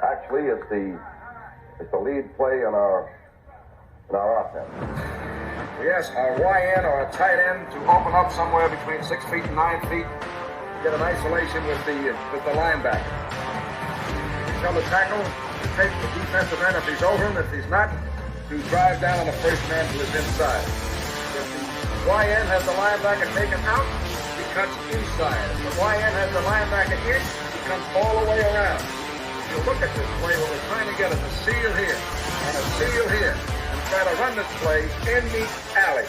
Actually, it's the lead play in our offense. We ask our YN or a tight end to open up somewhere between 6 feet and 9 feet, get an isolation with the linebacker. Tell the tackle to take the defensive end if he's over him. If he's not, to drive down on the first man to his inside. If the YN has the linebacker taken out, he cuts inside. If the YN has the linebacker in, he comes all the way around. If you look at this play, what we're trying to get is a seal here and a seal here, and try to run this play in the alley.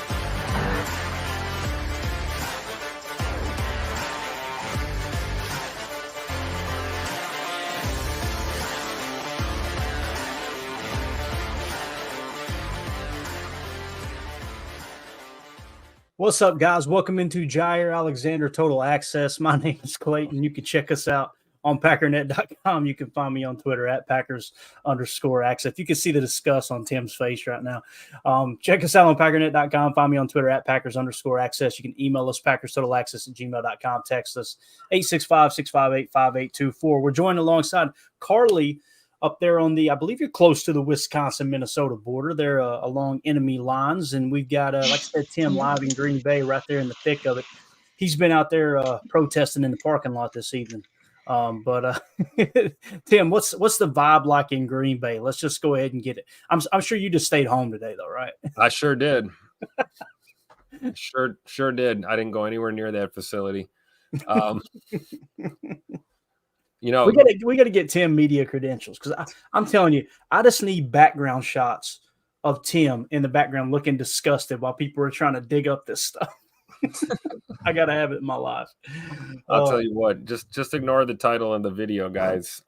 What's up, guys? Welcome into Jaire Alexander Total Access. My name is Clayton. You can check us out on Packernet.com. You can find me on Twitter at Packers_access. You can see the disgust on Tim's face right now. Check us out on Packernet.com. Find me on Twitter at Packers_access. You can email us PackersTotalAccess@gmail.com. Text us 865-658-5824. We're joined alongside Carly up there on the, I believe you're close to the Wisconsin-Minnesota border. They're along enemy lines, and we've got, like I said, Tim live in Green Bay right there in the thick of it. He's been out there protesting in the parking lot this evening. But Tim, what's the vibe like in Green Bay? Let's just go ahead and get it. I'm sure you just stayed home today, though, right? I sure did. Sure did. I didn't go anywhere near that facility. You know, we got to get Tim media credentials, because I'm telling you, I just need background shots of Tim in the background looking disgusted while people are trying to dig up this stuff. I got to have it in my life. I'll tell you what, just ignore the title and the video, guys.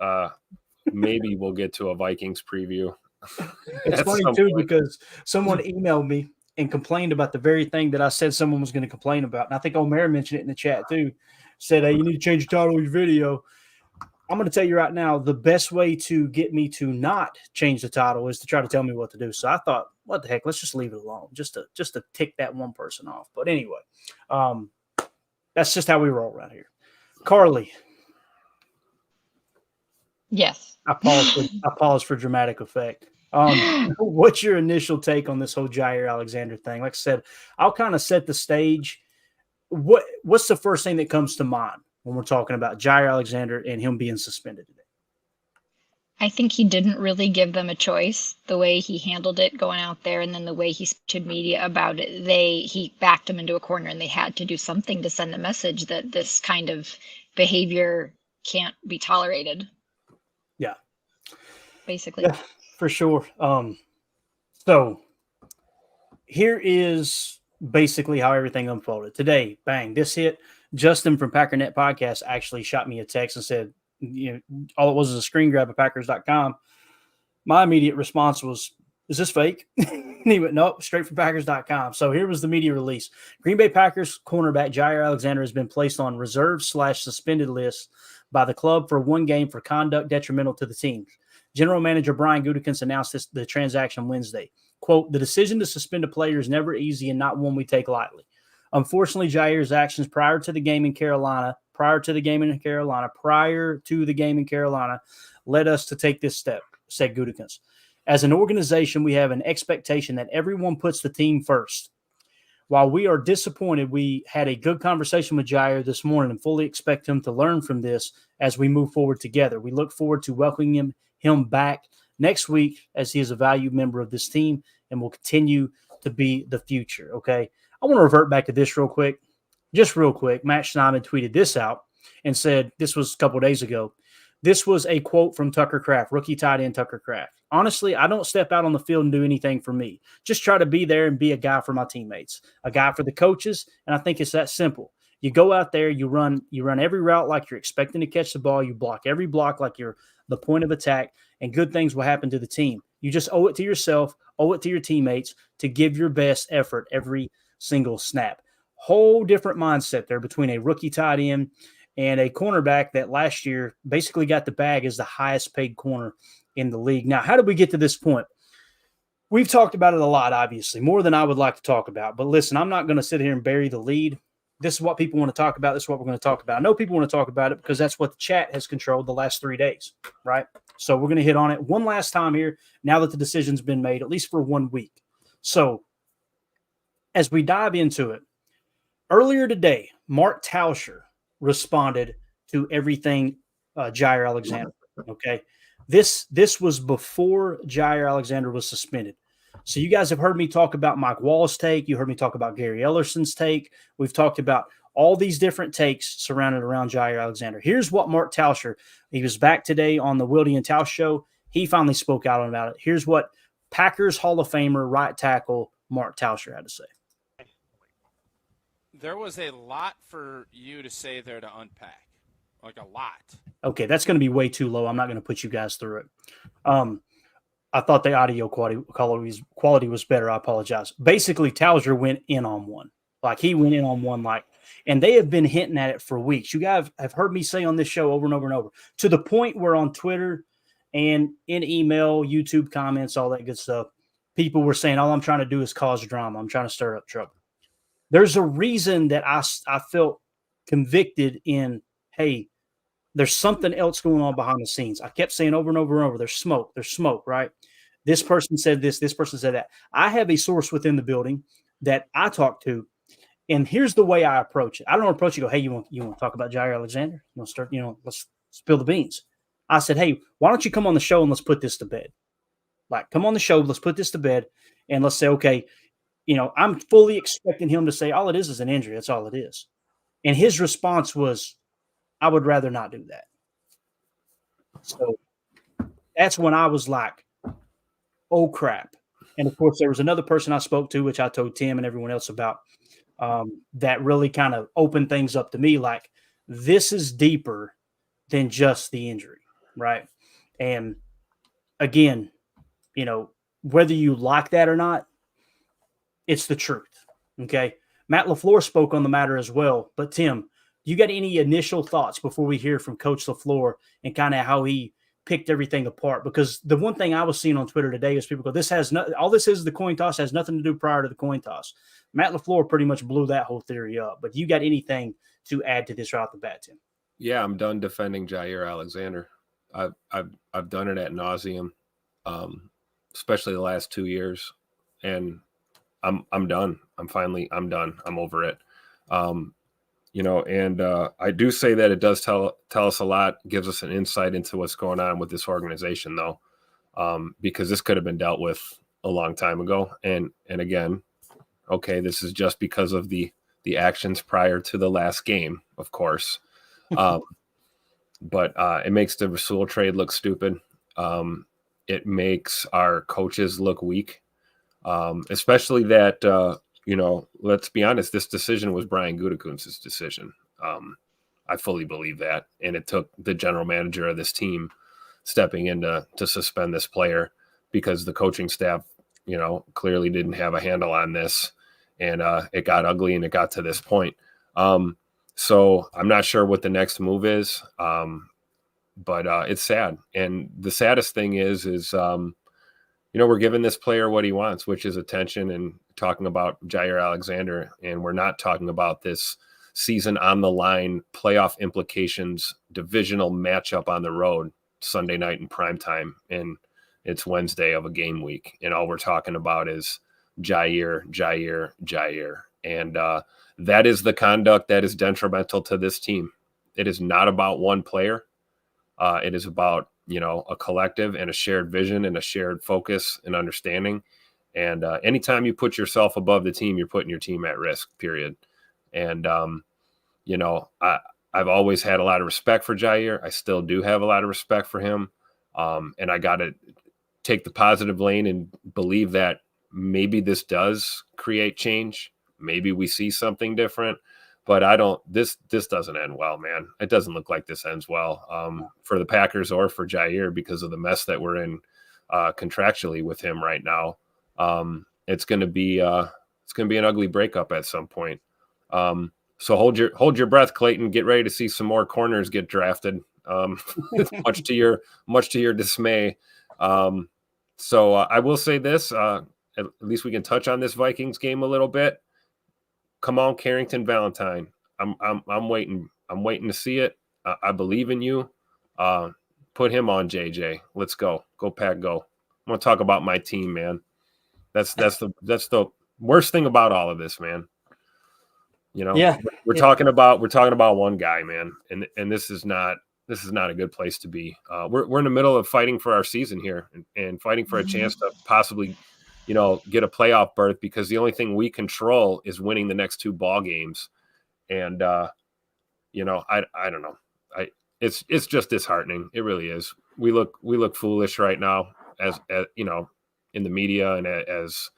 Maybe we'll get to a Vikings preview. It's funny too, because someone emailed me and complained about the very thing that I said someone was going to complain about. And I think Omer mentioned it in the chat too. Said, hey, you need to change the title of your video. I'm going to tell you right now, the best way to get me to not change the title is to try to tell me what to do. So I thought, what the heck, let's just leave it alone, just to tick that one person off. But anyway, that's just how we roll around here. Carly. Yes. I pause for dramatic effect. What's your initial take on this whole Jaire Alexander thing? Like I said, I'll kind of set the stage. What's the first thing that comes to mind when we're talking about Jaire Alexander and him being suspended today? I think he didn't really give them a choice, the way he handled it going out there, and then the way he spoke to media about it. He backed them into a corner, and they had to do something to send a message that this kind of behavior can't be tolerated. Yeah. Basically. Yeah, for sure. So here is basically how everything unfolded. Today, bang, this hit. Justin from Packernet Podcast actually shot me a text and said, you know, all it was a screen grab of Packers.com. My immediate response was, is this fake? And he went, nope, straight from Packers.com. So here was the media release. Green Bay Packers cornerback Jaire Alexander has been placed on reserve/suspended list by the club for one game for conduct detrimental to the team. General Manager Brian Gutekunst announced the transaction Wednesday. Quote, the decision to suspend a player is never easy and not one we take lightly. Unfortunately, Jaire's actions prior to the game in Carolina led us to take this step, said Gutekunst. As an organization, we have an expectation that everyone puts the team first. While we are disappointed, we had a good conversation with Jaire this morning and fully expect him to learn from this as we move forward together. We look forward to welcoming him back next week as he is a valued member of this team and will continue to be the future, okay? I want to revert back to this real quick. Just real quick, Matt Schneidman tweeted this out and said, this was a couple of days ago, this was a quote from Tucker Kraft, rookie tight end Tucker Kraft. Honestly, I don't step out on the field and do anything for me. Just try to be there and be a guy for my teammates, a guy for the coaches, and I think it's that simple. You go out there, you run every route like you're expecting to catch the ball, you block every block like you're the point of attack, and good things will happen to the team. You just owe it to yourself, owe it to your teammates to give your best effort every single snap. Whole different mindset there between a rookie tight end and a cornerback that last year basically got the bag as the highest paid corner in the league. Now, how did we get to this point? We've talked about it a lot, obviously, more than I would like to talk about. But listen, I'm not going to sit here and bury the lead. This is what people want to talk about. This is what we're going to talk about. I know people want to talk about it because that's what the chat has controlled the last 3 days, right? So we're going to hit on it one last time here now that the decision's been made, at least for 1 week. So as we dive into it, earlier today, Mark Tauscher responded to everything Jaire Alexander. Okay. This was before Jaire Alexander was suspended. So you guys have heard me talk about Mike Wallace's take. You heard me talk about Gary Ellerson's take. We've talked about all these different takes surrounded around Jaire Alexander. Here's what Mark Tauscher, he was back today on the Wildy and Tausch show. He finally spoke out about it. Here's what Packers Hall of Famer right tackle Mark Tauscher had to say. There was a lot for you to say there to unpack, like a lot. Okay, that's going to be way too low. I'm not going to put you guys through it. I thought the audio quality was better. I apologize. Basically, Tauscher went in on one. Like, he went in on one, and they have been hinting at it for weeks. You guys have heard me say on this show over and over and over, to the point where on Twitter and in email, YouTube comments, all that good stuff, people were saying, all I'm trying to do is cause drama. I'm trying to stir up trouble. There's a reason that I felt convicted in, hey, there's something else going on behind the scenes. I kept saying over and over and over, there's smoke, right? This person said this person said that. I have a source within the building that I talk to, and here's the way I approach it. I don't approach it, go, hey, you want to talk about Jaire Alexander? You want to start, let's spill the beans. I said, hey, why don't you come on the show and let's put this to bed? Like, come on the show, let's put this to bed, and let's say, okay, I'm fully expecting him to say, all it is an injury. That's all it is. And his response was, I would rather not do that. So that's when I was like, oh, crap. And, of course, there was another person I spoke to, which I told Tim and everyone else about, that really kind of opened things up to me. Like, this is deeper than just the injury, right? And, again, whether you like that or not, it's the truth, okay? Matt LaFleur spoke on the matter as well. But, Tim, you got any initial thoughts before we hear from Coach LaFleur and kind of how he picked everything apart? Because the one thing I was seeing on Twitter today is people go, all this is the coin toss, has nothing to do prior to the coin toss. Matt LaFleur pretty much blew that whole theory up. But you got anything to add to this right off the bat, Tim? Yeah, I'm done defending Jaire Alexander. I've done it ad nauseum, especially the last 2 years, and I'm done. I'm done. I'm over it. And I do say that it does tell us a lot, gives us an insight into what's going on with this organization, though, because this could have been dealt with a long time ago. And again, okay, this is just because of the actions prior to the last game, of course. But it makes the Rasul trade look stupid. It makes our coaches look weak, especially that, let's be honest, this decision was Brian Gutekunst's decision. I fully believe that. And it took the general manager of this team stepping in to suspend this player because the coaching staff, clearly didn't have a handle on this. And it got ugly and it got to this point. So I'm not sure what the next move is, but it's sad. And the saddest thing is we're giving this player what he wants, which is attention, and talking about Jaire Alexander. And we're not talking about this season on the line, playoff implications, divisional matchup on the road, Sunday night in primetime. And it's Wednesday of a game week. And all we're talking about is Jaire. And that is the conduct that is detrimental to this team. It is not about one player. It is about, a collective and a shared vision and a shared focus and understanding. And anytime you put yourself above the team, you're putting your team at risk, period. And, I've always had a lot of respect for Jaire. I still do have a lot of respect for him. And I got to take the positive lane and believe that maybe this does create change. Maybe we see something different. But this doesn't end well, man. It doesn't look like this ends well for the Packers or for Jaire because of the mess that we're in contractually with him right now. It's going to be an ugly breakup at some point. So hold your breath, Clayton. Get ready to see some more corners get drafted, much to your dismay. So I will say this: at least we can touch on this Vikings game a little bit. Come on, Carrington Valentine. I'm waiting. I'm waiting to see it. I believe in you. Put him on JJ. Let's go. Go Pack, go. I want to talk about my team, man. That's the worst thing about all of this, man. You know, Yeah. we're talking about one guy, man, and this is not a good place to be. We're in the middle of fighting for our season here and fighting for a chance to possibly, you know, get a playoff berth, because the only thing we control is winning the next 2 ball games. And you know, I don't know. It's just disheartening. It really is. We look foolish right now as you know, in the media and as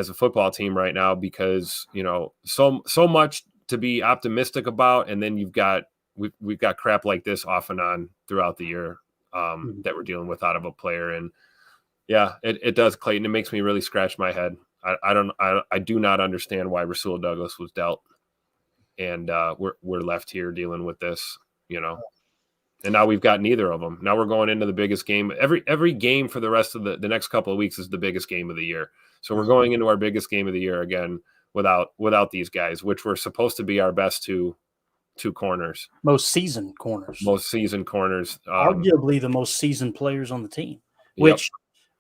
a football team right now, because, you know, so much to be optimistic about, and then we've got crap like this off and on throughout the year that we're dealing with out of a player. And yeah, it does, Clayton. It makes me really scratch my head. I do not understand why Rasul Douglas was dealt, and we're left here dealing with this, you know. And now we've got neither of them. Now we're going into the biggest game. Every game for the rest of the next couple of weeks is the biggest game of the year. So we're going into our biggest game of the year again without these guys, which were supposed to be our best two corners. Most seasoned corners. Arguably the most seasoned players on the team, which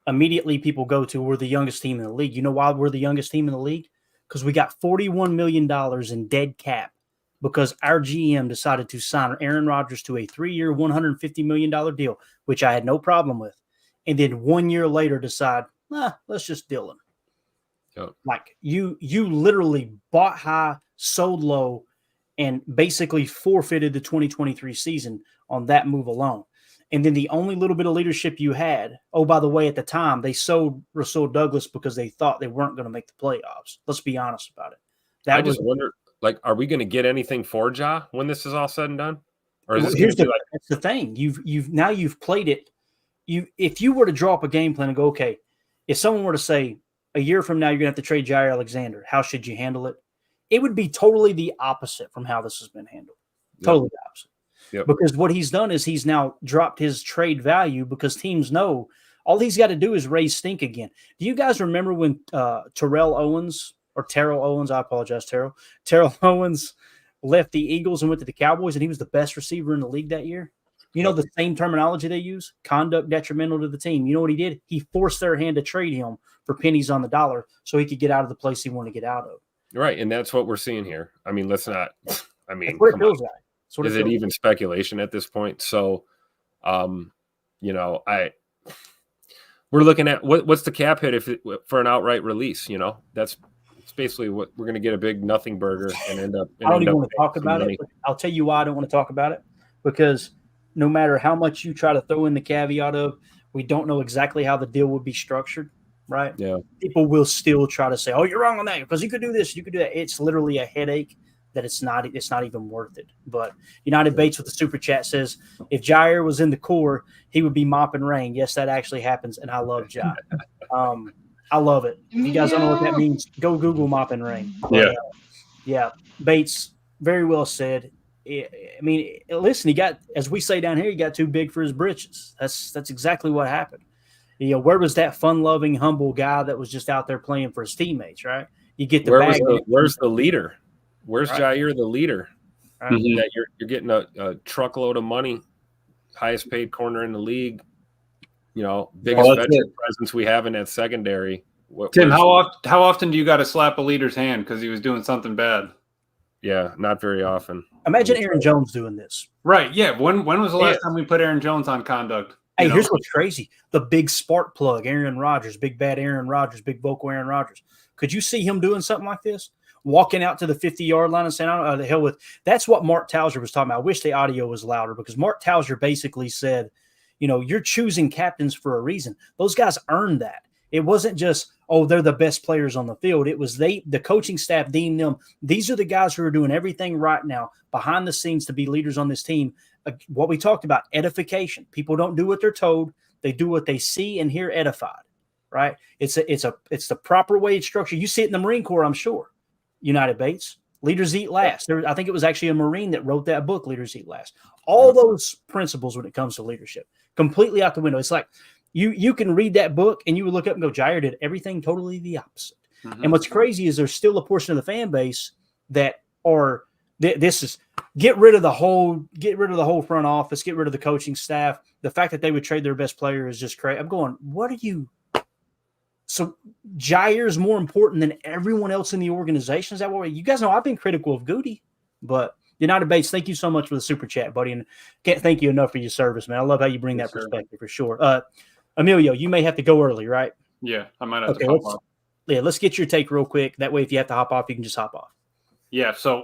immediately people go to, we're the youngest team in the league. You know why we're the youngest team in the league? Because we got $41 million in dead cap, because our GM decided to sign Aaron Rodgers to a 3-year, $150 million deal, which I had no problem with. And then 1 year later decide, let's just deal him. Yep. Like you literally bought high, sold low, and basically forfeited the 2023 season on that move alone. And then the only little bit of leadership you had, by the way, at the time, they sold Rasul Douglas because they thought they weren't going to make the playoffs. Let's be honest about it. I just wonder, like, are we going to get anything for Ja when this is all said and done? Or is this that's the thing. You've played it. If you were to draw up a game plan and go, okay, if someone were to say a year from now you're going to have to trade Jaire Alexander, how should you handle it? It would be totally the opposite from how this has been handled. Totally the opposite. Yep. Because what he's done is he's now dropped his trade value, because teams know all he's got to do is raise stink again. Do you guys remember when Terrell Owens, I apologize, Terrell Owens left the Eagles and went to the Cowboys, and he was the best receiver in the league that year? You know the same terminology they use? Conduct detrimental to the team. You know what he did? He forced their hand to trade him for pennies on the dollar so he could get out of the place he wanted to get out of. Right, and that's what we're seeing here. I mean, let's not – I mean, what it feels like. Is it even speculation at this point? So, you know, we're looking at what's the cap hit for an outright release. You know, it's basically what we're going to get, a big nothing burger and end up. I don't even want to talk about it. I'll tell you why I don't want to talk about it, because no matter how much you try to throw in the caveat of we don't know exactly how the deal would be structured, right? Yeah, people will still try to say, "Oh, you're wrong on that because you could do this, you could do that." It's literally a headache that it's not even worth it. But United Bates with the super chat says, if Jaire was in the core, he would be mopping rain. Yes, that actually happens, and I love Jaire. I love it. If you guys don't know what that means, go Google mopping rain. But, yeah, Bates, very well said. I mean, listen, he got, as we say down here, he got too big for his britches. That's exactly what happened. You know, where was that fun-loving, humble guy that was just out there playing for his teammates, right? You get the bag. Where's the leader? Where's Jaire, the leader? Right. That you're getting a truckload of money, highest paid corner in the league. You know, biggest veteran presence we have in that secondary. Tim, how often do you got to slap a leader's hand because he was doing something bad? Yeah, not very often. Imagine Aaron Jones doing this. Right. Yeah. When was the last time we put Aaron Jones on conduct? Hey, here's what's crazy. The big spark plug, Aaron Rodgers, big bad Aaron Rodgers, big vocal Aaron Rodgers. Could you see him doing something like this? Walking out to the 50-yard line and saying, I don't know, the hell with – that's what Mark Tauser was talking about. I wish the audio was louder, because Mark Tauser basically said, you know, you're choosing captains for a reason. Those guys earned that. It wasn't just, they're the best players on the field. It was the coaching staff deemed them. These are the guys who are doing everything right now behind the scenes to be leaders on this team. What we talked about, edification. People don't do what they're told. They do what they see and hear edified, right? It's the proper way it's structured. You see it in the Marine Corps, I'm sure. United Bates, Leaders Eat Last. I think it was actually a Marine that wrote that book, Leaders Eat Last. All those principles when it comes to leadership, completely out the window. It's like you can read that book and you would look up and go, Jaire did everything totally the opposite. Mm-hmm. And what's crazy is there's still a portion of the fan base that are this is get rid of the whole front office, get rid of the coaching staff. The fact that they would trade their best player is just crazy. I'm going, what are you? So Jaire is more important than everyone else in the organization. Is that what you guys know? I've been critical of Goody, but United Bates, thank you so much for the super chat, buddy. And can't thank you enough for your service, man. I love how you bring that perspective for sure. Emilio, you may have to go early, right? Yeah, I might have to pop off. Yeah, let's get your take real quick. That way, if you have to hop off, you can just hop off. Yeah. So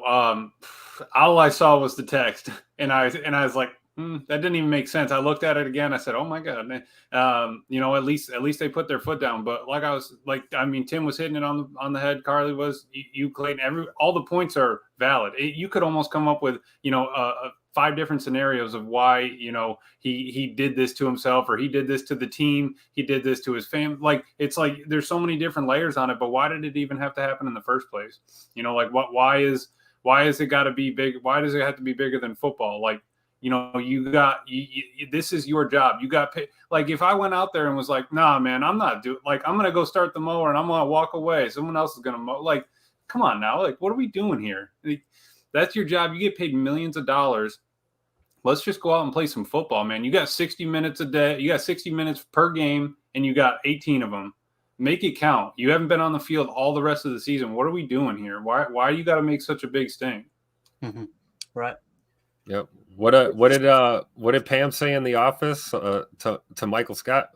all I saw was the text, and I was like, that didn't even make sense. I looked at it again. I said, "Oh my god!" At least they put their foot down. But Tim was hitting it on the head. Carly was. You Clayton. All the points are valid. You could almost come up with 5 different scenarios of why he did this to himself, or he did this to the team, he did this to his family. It's like there's so many different layers on it. But why did it even have to happen in the first place? Why is it got to be big? Why does it have to be bigger than football? This is your job. You got paid. If I went out there and was like, nah, man, I'm not doing, I'm going to go start the mower and I'm going to walk away. Someone else is going to mow. Come on now. What are we doing here? That's your job. You get paid millions of dollars. Let's just go out and play some football, man. You got 60 minutes a day. You got 60 minutes per game and you got 18 of them. Make it count. You haven't been on the field all the rest of the season. What are we doing here? Why you got to make such a big sting? Mm-hmm. Right. Yep. What did Pam say in the office to Michael Scott?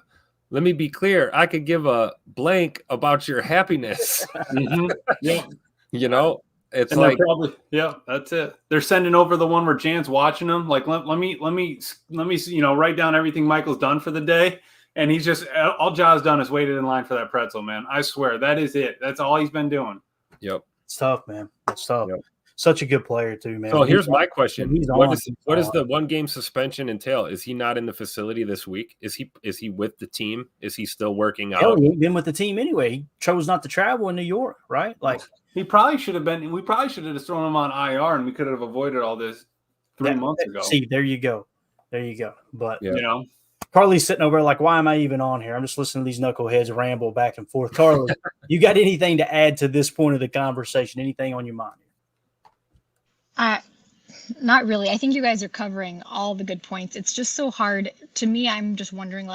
Let me be clear. I could give a blank about your happiness. Mm-hmm. Yeah. It's that's it. They're sending over the one where Jan's watching them. Let me write down everything Michael's done for the day. And he's just, all Ja's done is waited in line for that pretzel, man. I swear, that is it. That's all he's been doing. Yep. It's tough, man. It's tough. Yep. Such a good player, too, man. So here's my question. What does the 1-game suspension entail? Is he not in the facility this week? Is he with the team? Is he still working out? He's been with the team anyway. He chose not to travel in New York, right? He probably should have been. We probably should have just thrown him on IR, and we could have avoided all this 3 months ago. See, there you go. But yeah. Carly's sitting over like, why am I even on here? I'm just listening to these knuckleheads ramble back and forth. Carly, you got anything to add to this point of the conversation? Anything on your mind? Not really. I think you guys are covering all the good points. It's just so hard to me. I'm just wondering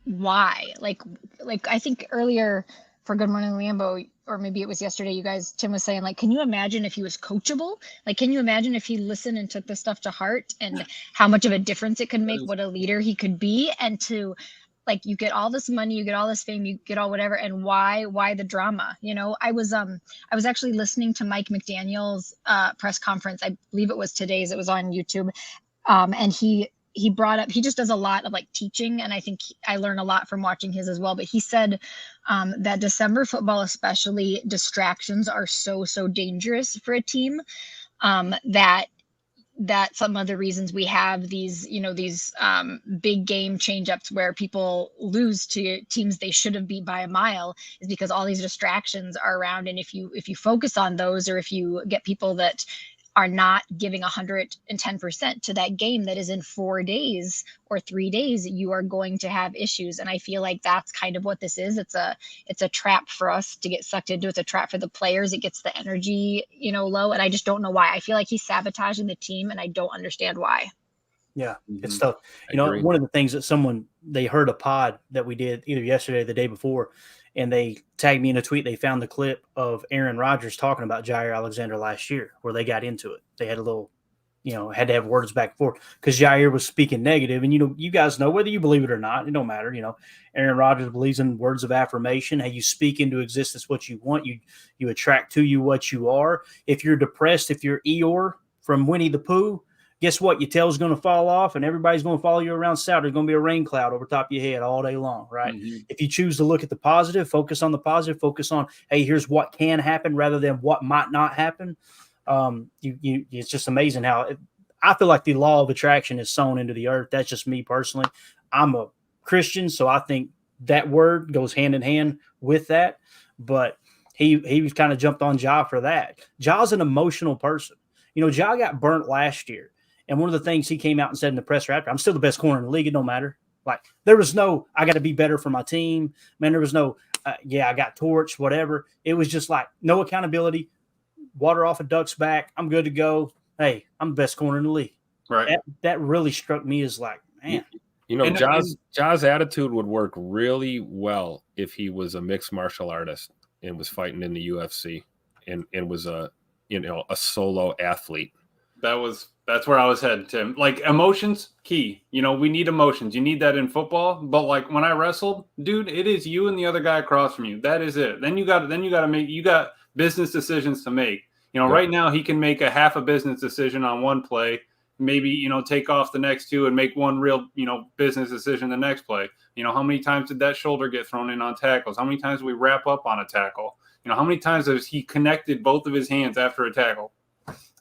why? I think earlier for Good Morning Lambo, or maybe it was yesterday, Tim was saying, can you imagine if he was coachable? Can you imagine if he listened and took this stuff to heart and how much of a difference it could make, what a leader he could be, and to you get all this money, you get all this fame, you get all whatever, and why the drama? I was actually listening to Mike McDaniel's press conference. I believe it was today's. It was on YouTube, and he brought up, he just does a lot of teaching, and I think I learn a lot from watching his as well. But he said that December football, especially, distractions are so dangerous for a team. That some of the reasons we have these big game change-ups where people lose to teams they should have beat by a mile is because all these distractions are around. And if you focus on those, or if you get people that are not giving 110% to that game that is in 4 days or 3 days, you are going to have issues. And I feel like that's kind of what this is. It's a trap for us to get sucked into. It's a trap for the players. It gets the energy, low. And I just don't know why. I feel like he's sabotaging the team, and I don't understand why. Yeah, it's tough. One of the things that they heard a pod that we did either yesterday or the day before, and they tagged me in a tweet. They found the clip of Aaron Rodgers talking about Jaire Alexander last year, where they got into it. They had a little, had to have words back and forth because Jaire was speaking negative. And, you guys know, whether you believe it or not, it don't matter. Aaron Rodgers believes in words of affirmation. How you speak into existence what you want. You attract to you what you are. If you're depressed, if you're Eeyore from Winnie the Pooh, guess what? Your tail's going to fall off, and everybody's going to follow you around south. There's going to be a rain cloud over top of your head all day long, right? Mm-hmm. If you choose to look at the positive, focus on the positive, focus on, hey, here's what can happen rather than what might not happen. It's just amazing how I feel like the law of attraction is sown into the earth. That's just me personally. I'm a Christian, so I think that word goes hand in hand with that. But he was kind of jumped on Ja for that. Ja's an emotional person. Ja got burnt last year. And one of the things he came out and said in the presser after, I'm still the best corner in the league. It don't matter. There was no, I got to be better for my team. Man, there was no, I got torched, whatever. It was just no accountability, water off a duck's back. I'm good to go. hey, I'm the best corner in the league. Right. That really struck me as like, man. You know, And- Ja's attitude would work really well if he was a mixed martial artist and was fighting in the UFC and was a solo athlete. That's where I was headed, Tim. Like, emotions, key. You know, we need emotions. You need that in football. But like when I wrestled, dude, it is you and the other guy across from you. That is it. Then you got business decisions to make. You know, right now he can make a half a business decision on one play, maybe, you know, take off the next two and make one real, you know, business decision the next play. You know, how many times did that shoulder get thrown in on tackles? How many times did we wrap up on a tackle? You know, how many times has he connected both of his hands after a tackle?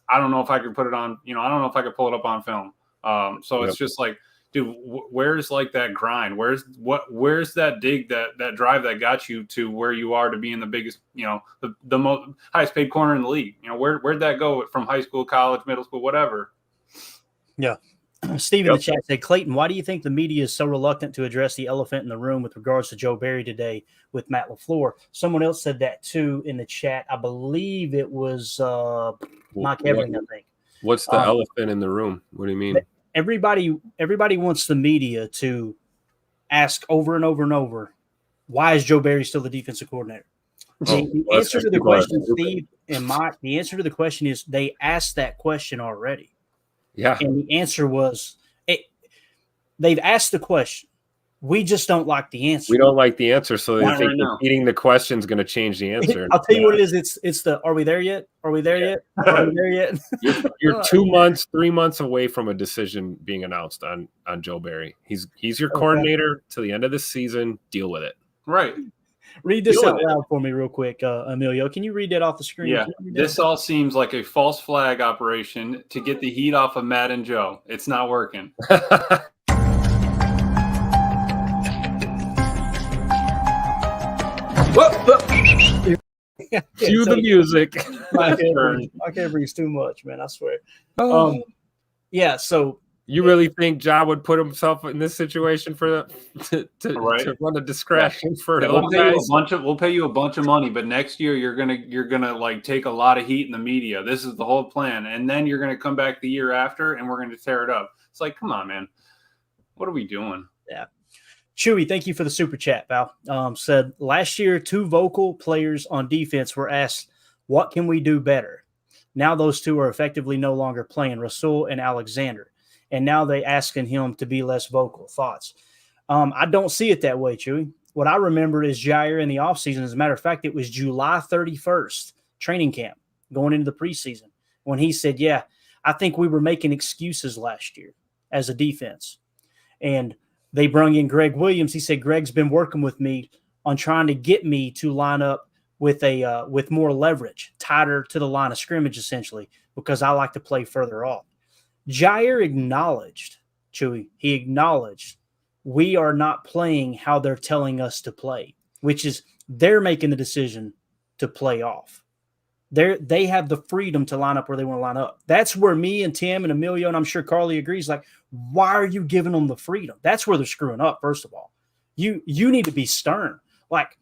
I don't know if I could put it on, you know, I don't know if I could pull it up on film. It's just like, dude, where's like that grind? Where's that dig, that drive that got you to where you are to being the biggest, you know, the most highest paid corner in the league? You know, where'd that go from high school, college, middle school, whatever? Yeah. Steve in the chat said, Clayton, why do you think the media is so reluctant to address the elephant in the room with regards to Joe Barry today with Matt LaFleur? Someone else said that too in the chat. I believe it was Mike Evering, I think. What's the elephant in the room? What do you mean? Everybody wants the media to ask over and over and over, why is Joe Barry still the defensive coordinator? The answer to the question, Steve and Mike, the answer to the question is they asked that question already. Yeah. And the answer was, they've asked the question. We just don't like the answer. We don't like the answer, so they think right repeating the question is going to change the answer. I'll tell you what it is. It's the, are we there yet? Are we there yet? Are we there yet? You're 2 months, 3 months away from a decision being announced on Joe Barry. He's your coordinator to the end of the season. Deal with it. Right. Read this out loud for me real quick, Emilio. Can you read that off the screen? Yeah, this all seems like a false flag operation to get the heat off of Matt and Joe. It's not working. Cue the music. I can't breathe too much, man. I swear. Yeah, so you really think Ja would put himself in this situation to run a discretion for we'll pay you a bunch of money, but next year you're gonna like take a lot of heat in the media. This is the whole plan, and then you're gonna come back the year after, and we're gonna tear it up. It's like, come on, man, what are we doing? Yeah. Chewy, thank you for the super chat, pal. Said last year, 2 vocal players on defense were asked, what can we do better? Now those 2 are effectively no longer playing, Rasul and Alexander. And now they asking him to be less vocal. Thoughts? I don't see it that way, Chewy. What I remember is Jaire in the offseason. As a matter of fact, it was July 31st, training camp, going into the preseason, when he said, yeah, I think we were making excuses last year as a defense. And they brung in Greg Williams. He said, Greg's been working with me on trying to get me to line up with with more leverage, tighter to the line of scrimmage, essentially, because I like to play further off. Jaire acknowledged, Chewy, he acknowledged we are not playing how they're telling us to play, which is they're making the decision to play off. They have the freedom to line up where they want to line up. That's where me and Tim and Emilio, and I'm sure Carly agrees, like, why are you giving them the freedom? That's where they're screwing up, first of all. You need to be stern. Like,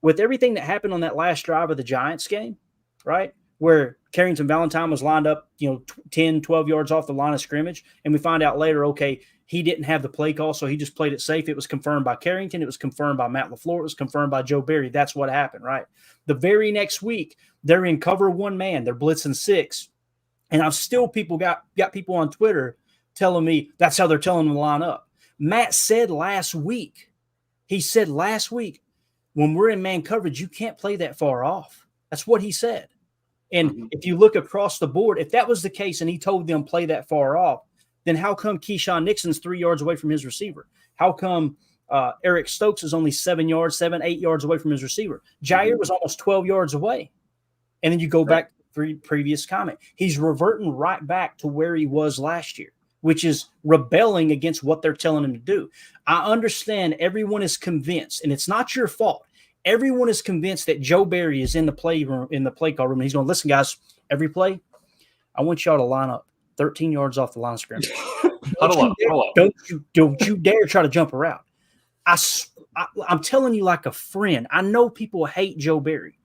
with everything that happened on that last drive of the Giants game, right, where Carrington Valentine was lined up, 10, 12 yards off the line of scrimmage, and we find out later, okay, he didn't have the play call, so he just played it safe. It was confirmed by Carrington. It was confirmed by Matt LaFleur. It was confirmed by Joe Barry. That's what happened, right? The very next week, they're in cover 1 man. They're blitzing 6. And I've still got people on Twitter telling me that's how they're telling them to line up. Matt said last week, when we're in man coverage, you can't play that far off. That's what he said. And if you look across the board, if that was the case and he told them play that far off, then how come Keyshawn Nixon's 3 yards away from his receiver? How come Eric Stokes is only 7, 8 yards away from his receiver? Jaire was almost 12 yards away. And then you go back to the previous comment. He's reverting right back to where he was last year, which is rebelling against what they're telling him to do. I understand everyone is convinced, and it's not your fault. Everyone is convinced that Joe Barry is in the play call room, and he's going, listen, guys, every play, I want y'all to line up 13 yards off the line of scrimmage. Huddle up. Don't you dare try to jump around. I'm telling you like a friend. I know people hate Joe Barry.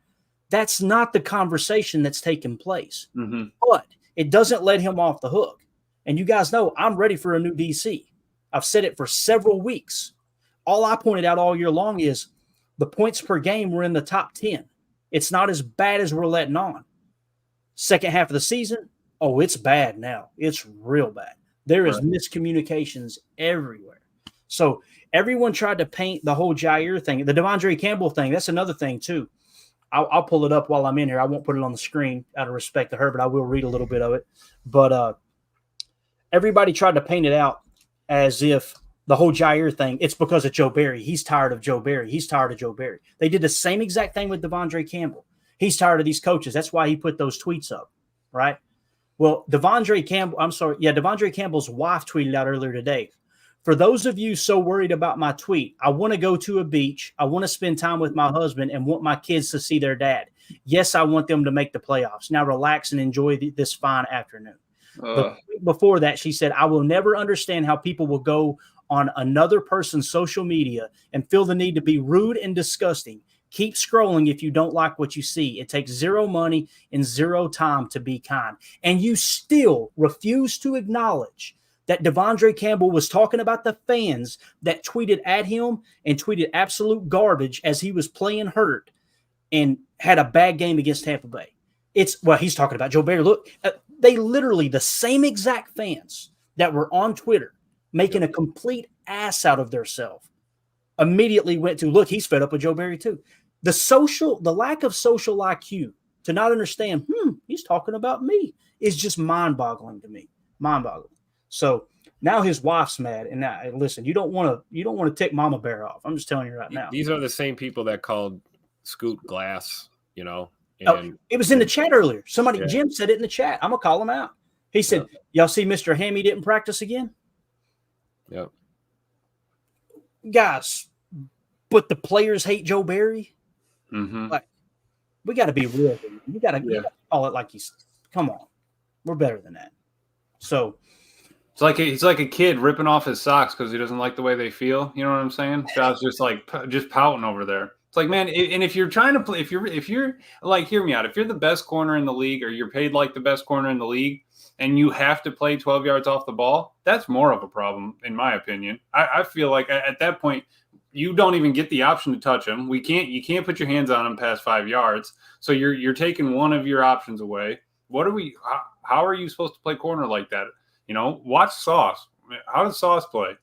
That's not the conversation that's taking place. But it doesn't let him off the hook. And you guys know I'm ready for a new DC. I've said it for several weeks. All I pointed out all year long is the points per game were in the top 10. It's not as bad as we're letting on. Second half of the season, oh, it's bad now. It's real bad. There is miscommunications everywhere. So everyone tried to paint the whole Jaire thing, the Devondre Campbell thing. That's another thing too. I'll pull it up while I'm in here. I won't put it on the screen out of respect to her, but I will read a little bit of it. But everybody tried to paint it out as if the whole Jaire thing, it's because of Joe Barry. He's tired of Joe Barry. He's tired of Joe Barry. They did the same exact thing with Devondre Campbell. He's tired of these coaches. That's why he put those tweets up, right? Well, Devondre Campbell's wife tweeted out earlier today, for those of you so worried about my tweet, I want to go to a beach. I want to spend time with my husband and want my kids to see their dad. Yes, I want them to make the playoffs. Now relax and enjoy this fine afternoon. Before that, she said, I will never understand how people will go on another person's social media and feel the need to be rude and disgusting. Keep scrolling if you don't like what you see. It takes zero money and zero time to be kind. And you still refuse to acknowledge that Devondre Campbell was talking about the fans that tweeted at him and tweeted absolute garbage as he was playing hurt and had a bad game against Tampa Bay. He's talking about Joe Barry. Look, they literally, the same exact fans that were on Twitter making a complete ass out of themselves immediately went to, look, he's fed up with Joe Barry too. The lack of social IQ to not understand, he's talking about me is just mind-boggling to me. Mind-boggling. So now his wife's mad. And now, listen, you don't want to tick Mama Bear off. I'm just telling you right now. These are the same people that called Scoot Glass, And it was in the chat earlier. Jim said it in the chat. I'm gonna call him out. He said, y'all see Mr. Hammy didn't practice again? Yep. Guys, but the players hate Joe Barry. Mm-hmm. Like, we got to be real. You got to call it like come on. We're better than that. So it's like a kid ripping off his socks because he doesn't like the way they feel. You know what I'm saying? John's just pouting over there. It's like, man, and if you're trying to play, if you're like, hear me out. If you're the best corner in the league or you're paid like the best corner in the league and you have to play 12 yards off the ball, that's more of a problem, in my opinion. I feel like at that point, you don't even get the option to touch him. You can't put your hands on him past 5 yards. So you're taking one of your options away. How are you supposed to play corner like that? Watch Sauce. How does Sauce play?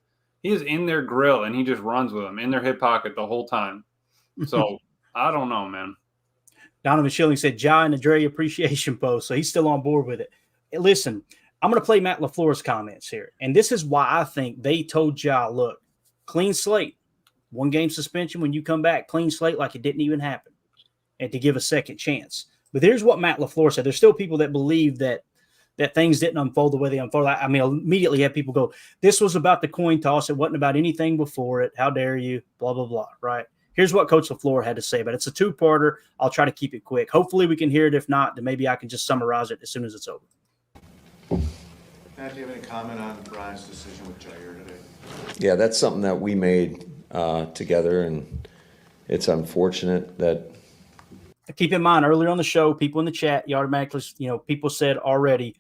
He is in their grill and he just runs with them in their hip pocket the whole time. So I don't know, man. Donovan Schilling said Ja and the Dre appreciation post. So he's still on board with it. Listen, I'm going to play Matt LaFleur's comments here. And this is why I think they told Ja, look, clean slate. 1 game suspension when you come back, clean slate like it didn't even happen, and to give a second chance. But here's what Matt LaFleur said. There's still people that believe that things didn't unfold the way they unfolded. I mean, immediately have people go, this was about the coin toss. It wasn't about anything before it. How dare you? Blah, blah, blah, right? Here's what Coach LaFleur had to say about it. It's a 2-parter. I'll try to keep it quick. Hopefully we can hear it. If not, then maybe I can just summarize it as soon as it's over. Matt, do you have any comment on Brian's decision with Jaire today? Yeah, that's something that we made together, and it's unfortunate that. Keep in mind, earlier on the show, people in the chat, you automatically, people said already,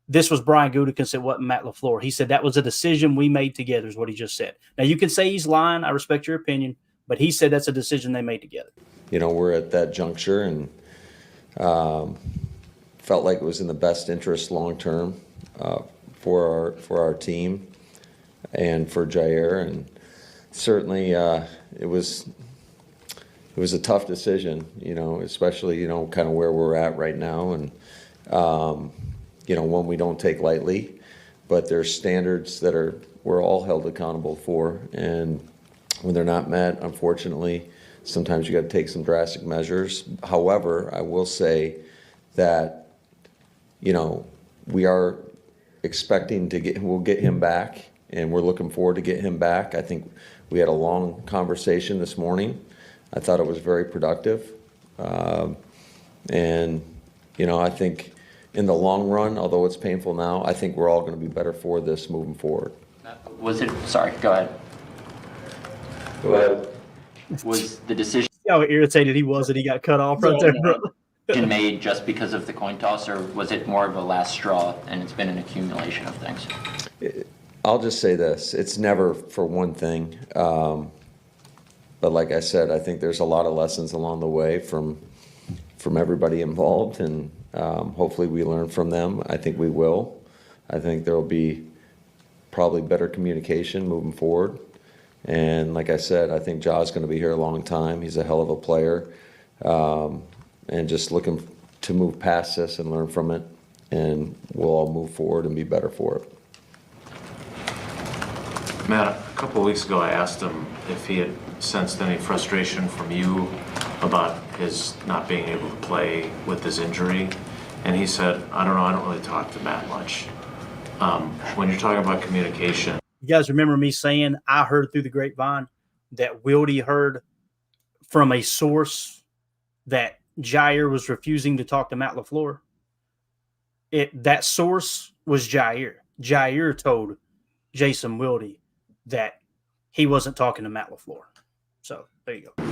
this was Brian Gutekunst, it wasn't Matt LaFleur. He said that was a decision we made together, is what he just said. Now, you can say he's lying. I respect your opinion, but he said that's a decision they made together. We're at that juncture and felt like it was in the best interest long term for our team and for Jaire, and certainly it was a tough decision, especially, kind of where we're at right now. And, one we don't take lightly, but there's standards that we're all held accountable for. And when they're not met, unfortunately, sometimes you got to take some drastic measures. However, I will say that, we are expecting we'll get him back, and we're looking forward to get him back. I think we had a long conversation this morning. I thought it was very productive. And, I think in the long run, although it's painful now, I think we're all going to be better for this moving forward. Sorry, go ahead. Go ahead. Was the decision? See how irritated he was that he got cut off right there, bro. made just because of the coin toss, or was it more of a last straw and it's been an accumulation of things? I'll just say this. It's never for one thing. But like I said, I think there's a lot of lessons along the way from everybody involved, and hopefully we learn from them. I think we will. I think there will be probably better communication moving forward. And like I said, I think Ja's going to be here a long time. He's a hell of a player. And just looking to move past this and learn from it, and we'll all move forward and be better for it. Matt, a couple of weeks ago I asked him if he had sensed any frustration from you about his not being able to play with his injury, and he said, I don't know, I don't really talk to Matt much. When you're talking about communication. You guys remember me saying I heard through the grapevine that Wildy heard from a source that Jaire was refusing to talk to Matt LaFleur? That source was Jaire. Jaire told Jason Wildy that he wasn't talking to Matt LaFleur. So there you go.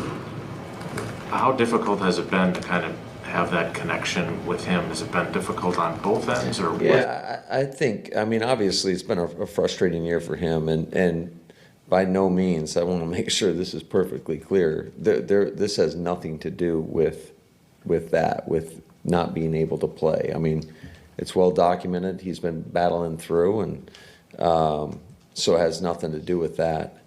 How difficult has it been to kind of have that connection with him? Has it been difficult on both ends, or what? Yeah, I think, I mean, obviously it's been a frustrating year for him, and by no means, I want to make sure this is perfectly clear. This has nothing to do with not being able to play. I mean, it's well documented. He's been battling through, and so it has nothing to do with that.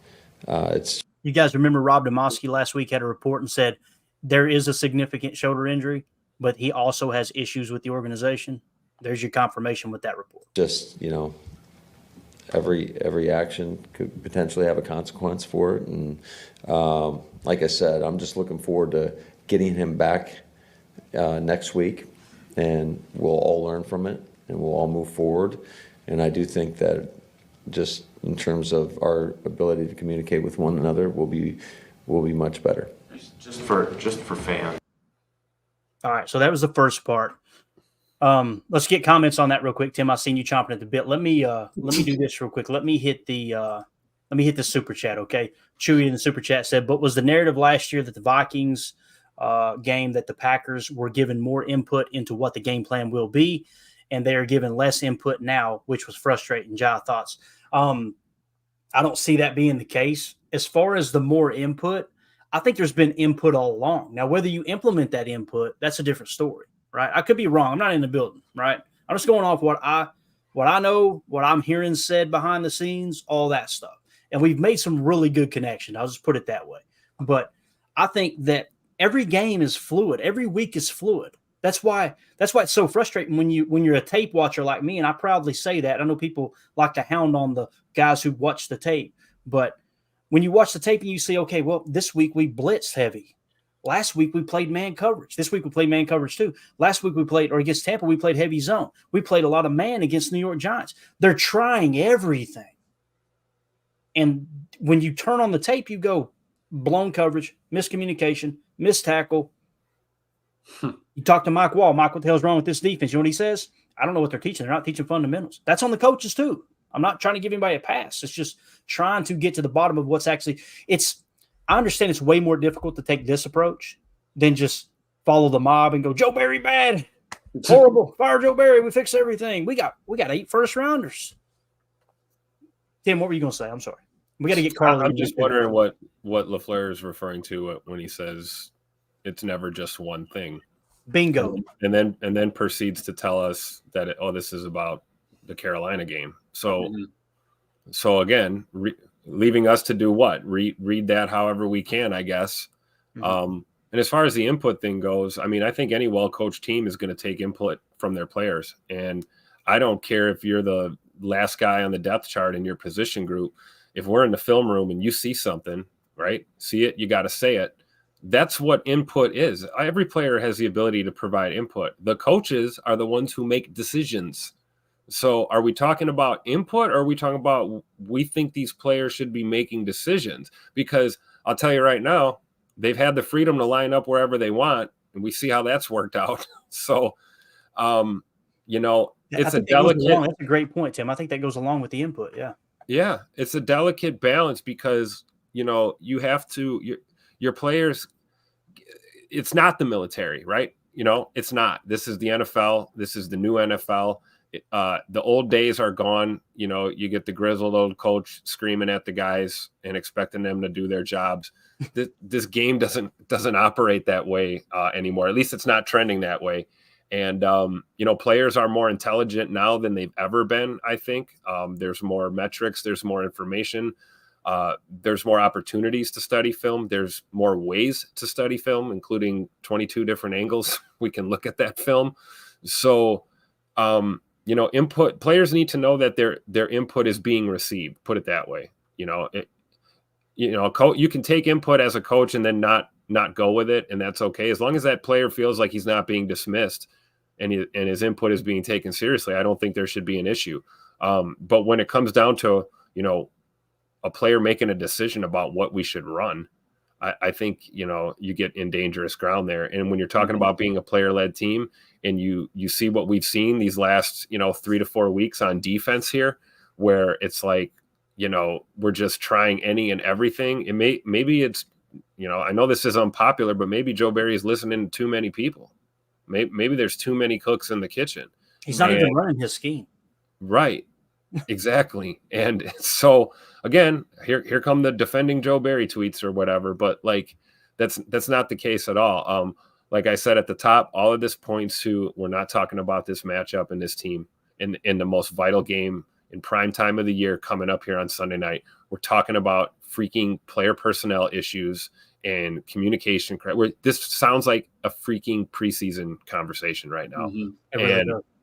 You guys remember Rob Demoski last week had a report and said there is a significant shoulder injury, but he also has issues with the organization. There's your confirmation with that report. Just, every action could potentially have a consequence for it. And like I said, I'm just looking forward to getting him back next week, and we'll all learn from it, and we'll all move forward. And I do think that just in terms of our ability to communicate with one another, we'll be much better. Just for fans. All right, so that was the first part. Let's get comments on that real quick, Tim. I seen you chomping at the bit. Let me do this real quick. Let me hit the super chat, okay? Chewy in the super chat said, "But was the narrative last year that the Vikings game that the Packers were given more input into what the game plan will be, and they are given less input now, which was frustrating?" Ja, thoughts? I don't see that being the case. As far as the more input, I think there's been input all along. Now, whether you implement that input, that's a different story, right? I could be wrong. I'm not in the building, right? I'm just going off what I know, what I'm hearing said behind the scenes, all that stuff. And we've made some really good connections. I'll just put it that way. But I think that every game is fluid. Every week is fluid. That's why it's so frustrating when you're a tape watcher like me, and I proudly say that. I know people like to hound on the guys who watch the tape, but when you watch the tape and you see, okay, well, this week we blitzed heavy. Last week we played man coverage. This week we played man coverage too. Last week against Tampa, we played heavy zone. We played a lot of man against New York Giants. They're trying everything. And when you turn on the tape, you go blown coverage, miscommunication, missed tackle. You talk to Mike Wall. Mike, what the hell's wrong with this defense? You know what he says? I don't know what they're teaching. They're not teaching fundamentals. That's on the coaches too. I'm not trying to give anybody a pass. It's just trying to get to the bottom of what's actually – I understand it's way more difficult to take this approach than just follow the mob and go, Joe Barry bad, horrible, fire Joe Barry, we fixed everything. We got 8 first-rounders. Tim, what were you going to say? I'm sorry. We got to get Carly. I'm just wondering what LaFleur is referring to when he says it's never just one thing. Bingo. And then proceeds to tell us that this is about the Carolina game. So again, leaving us to do what? Read that however we can, I guess. Mm-hmm. And as far as the input thing goes, I mean, I think any well-coached team is going to take input from their players. And I don't care if you're the last guy on the depth chart in your position group. If we're in the film room and you see something, right? See it, you got to say it. That's what input is. Every player has the ability to provide input. The coaches are the ones who make decisions. So are we talking about input, or are we talking about we think these players should be making decisions? Because I'll tell you right now, they've had the freedom to line up wherever they want, and we see how that's worked out. So, it's a delicate. That's a great point, Tim. I think that goes along with the input. Yeah. Yeah, it's a delicate balance because, you have to your players. It's not the military, right? it's not. This is the NFL. This is the new NFL. The old days are gone. You get the grizzled old coach screaming at the guys and expecting them to do their jobs. This game doesn't operate that way anymore. At least it's not trending that way. And, players are more intelligent now than they've ever been, I think. There's more metrics. There's more information. There's more opportunities to study film. There's more ways to study film, including 22 different angles we can look at that film. So, input, players need to know that their input is being received, put it that way. You can take input as a coach and then not go with it, and that's okay. As long as that player feels like he's not being dismissed and his input is being taken seriously, I don't think there should be an issue. But when it comes down to, a player making a decision about what we should run, I think, you get in dangerous ground there. And when you're talking about being a player-led team and you see what we've seen these last, 3 to 4 weeks on defense here, where it's like, we're just trying any and everything. Maybe it's, I know this is unpopular, but maybe Joe Barry is listening to too many people. Maybe there's too many cooks in the kitchen. He's not even running his scheme. Right. Exactly. And so again, here come the defending Joe Barry tweets or whatever, but that's not the case at all. Like I said at the top, all of this points to, we're not talking about this matchup and this team in the most vital game in prime time of the year coming up here on Sunday night. We're talking about freaking player personnel issues and communication. This sounds like a freaking preseason conversation right now.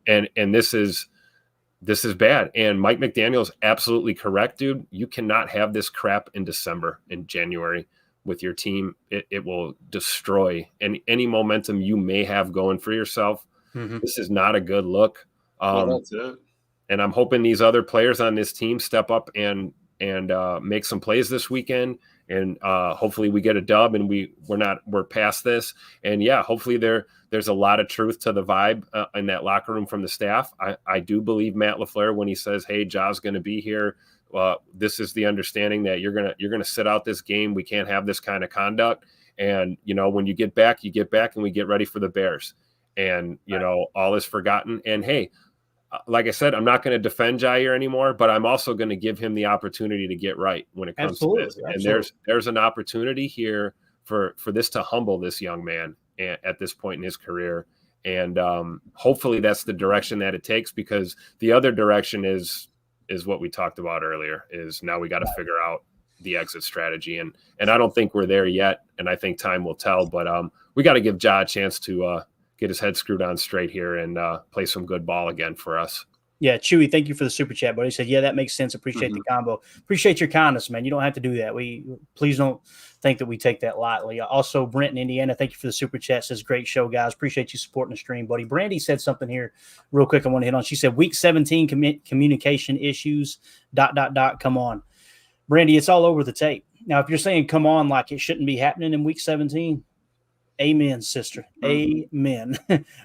And this is bad. And Mike McDaniel's absolutely correct, dude. You cannot have this crap in December and January with your team. It will destroy any momentum you may have going for yourself. This is not a good look. That's it. And I'm hoping these other players on this team step up and make some plays this weekend. And hopefully we get a dub and we're past this. And yeah, hopefully there's a lot of truth to the vibe in that locker room from the staff. I do believe Matt LaFleur when he says, "Hey, Ja's going to be here. This is the understanding that you're gonna sit out this game. We can't have this kind of conduct. And when you get back, and we get ready for the Bears. And all is forgotten. And hey." Like I said, I'm not going to defend Jaire anymore, but I'm also going to give him the opportunity to get right when it comes to this. And there's an opportunity here for this to humble this young man at this point in his career. And hopefully that's the direction that it takes, because the other direction is what we talked about earlier, is now we got to figure out the exit strategy. And I don't think we're there yet. And I think time will tell, but we got to give Ja a chance to get his head screwed on straight here and play some good ball again for us. Yeah, Chewy, thank you for the super chat, buddy. He said, yeah, that makes sense. Appreciate the combo. Appreciate your kindness, man. You don't have to do that. Please don't think that we take that lightly. Also, Brent in Indiana, thank you for the super chat. Says, great show, guys. Appreciate you supporting the stream, buddy. Brandy said something here real quick I want to hit on. She said, week 17 communication issues, ... Come on. Brandy, it's all over the tape. Now, if you're saying come on like it shouldn't be happening in week 17, amen, sister. Amen.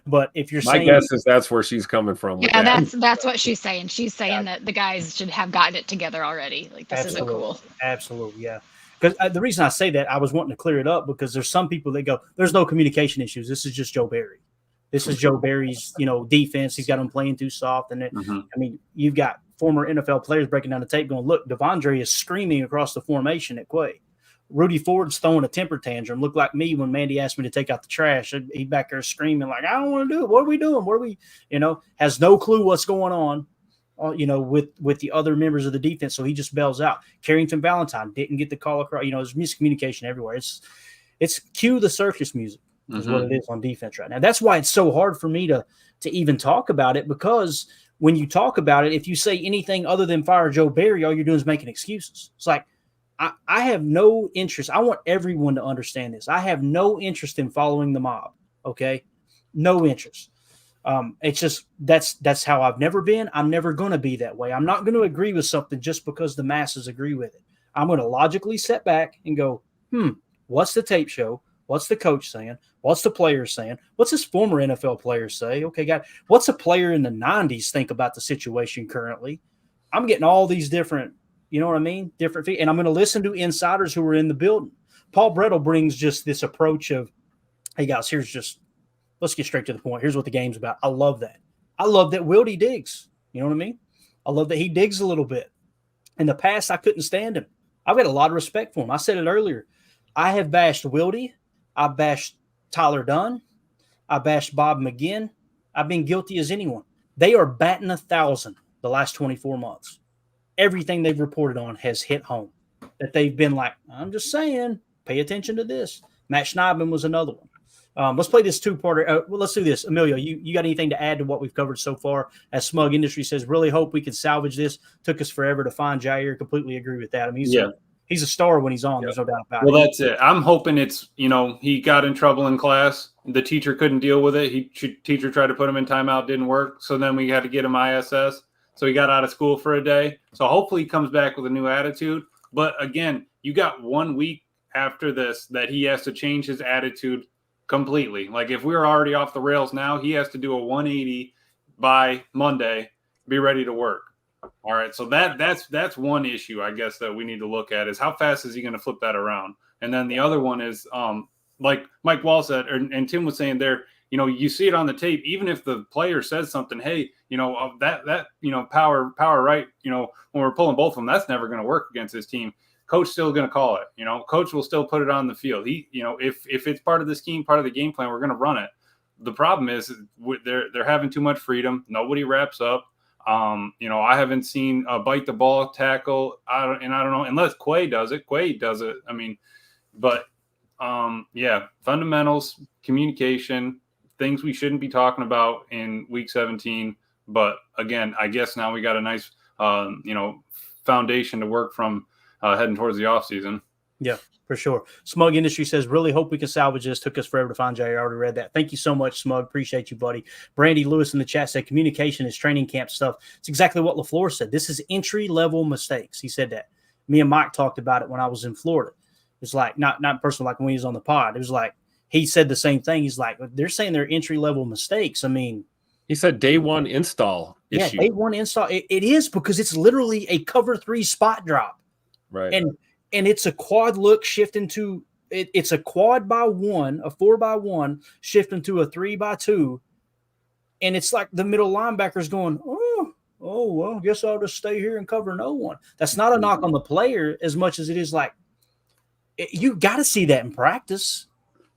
But if you're saying, my guess is that's where she's coming from. Yeah, that's what she's saying. She's saying that the guys should have gotten it together already. Like, this isn't cool. Absolutely, yeah. Because the reason I say that, I was wanting to clear it up because there's some people that go, there's no communication issues. This is just Joe Barry. This is Joe Barry's, defense. He's got them playing too soft. And you've got former NFL players breaking down the tape going, look, Devondre is screaming across the formation at Quay. Rudy Ford's throwing a temper tantrum. Looked like me when Mandy asked me to take out the trash. He's back there screaming like, I don't want to do it. What are we doing? What are we, has no clue what's going on, with the other members of the defense. So he just bails out. Carrington Valentine didn't get the call across. There's miscommunication everywhere. It's cue the circus music is what it is on defense right now. That's why it's so hard for me to even talk about it, because when you talk about it, if you say anything other than fire Joe Barry, all you're doing is making excuses. It's like, I have no interest. I want everyone to understand this. I have no interest in following the mob. Okay. No interest. It's just, that's how I've never been. I'm never going to be that way. I'm not going to agree with something just because the masses agree with it. I'm going to logically sit back and go, what's the tape show? What's the coach saying? What's the player saying? What's his former NFL players say? Okay, God, what's a player in the 90s think about the situation currently? I'm getting all these different, you know what I mean? Different. And I'm going to listen to insiders who are in the building. Paul Brettel brings just this approach of, hey, guys, here's just let's get straight to the point. Here's what the game's about. I love that. I love that Wildy digs. You know what I mean? I love that he digs a little bit. In the past, I couldn't stand him. I've got a lot of respect for him. I said it earlier. I have bashed Wildy. I bashed Tyler Dunn. I bashed Bob McGinn. I've been guilty as anyone. They are batting 1,000 the last 24 months. Everything they've reported on has hit home. That they've been like, I'm just saying, pay attention to this. Matt Schneidman was another one. Let's play this two-parter. Well, let's do this. Emilio, you got anything to add to what we've covered so far? As Smug Industry says, really hope we can salvage this. Took us forever to find Jaire. Completely agree with that. I mean, he's a star when he's on. There's no doubt about it. Well, that's it. I'm hoping it's, he got in trouble in class. The teacher couldn't deal with it. Teacher tried to put him in timeout, didn't work. So then we had to get him ISS. So he got out of school for a day. So hopefully he comes back with a new attitude. But again, you got 1 week after this that he has to change his attitude completely. Like if we're already off the rails now, he has to do a 180 by Monday, be ready to work. All right. So that's one issue, I guess, that we need to look at is how fast is he going to flip that around? And then the other one is like Mike Wall said, and Tim was saying there, you see it on the tape, even if the player says something, hey, power right, when we're pulling both of them, that's never going to work against this team. Coach still going to call it, coach will still put it on the field. If it's part of the scheme, part of the game plan, we're going to run it. The problem is they're having too much freedom. Nobody wraps up. I haven't seen a bite the ball tackle. I don't know, unless Quay does it. I mean, but fundamentals, communication, things we shouldn't be talking about in week 17. But again, I guess now we got a nice, foundation to work from heading towards the off season. Yeah, for sure. Smug Industry says, really hope we can salvage this. Took us forever to find Jaire. I already read that. Thank you so much, Smug. Appreciate you, buddy. Brandy Lewis in the chat said, communication is training camp stuff. It's exactly what LaFleur said. This is entry-level mistakes. He said that. Me and Mike talked about it when I was in Florida. It's like, not personal, like when he was on the pod. It was like, he said the same thing. He's like, they're saying they're entry-level mistakes. I mean. He said day one install issue. Yeah, day one install. It is because it's literally a cover 3 spot drop. Right. And it's a quad look shifting to it's a quad by 1, a 4x1 shifting to a 3x2. And it's like the middle linebacker's going, oh, well, I guess I'll just stay here and cover no one. That's not a knock on the player as much as it is like you got to see that in practice.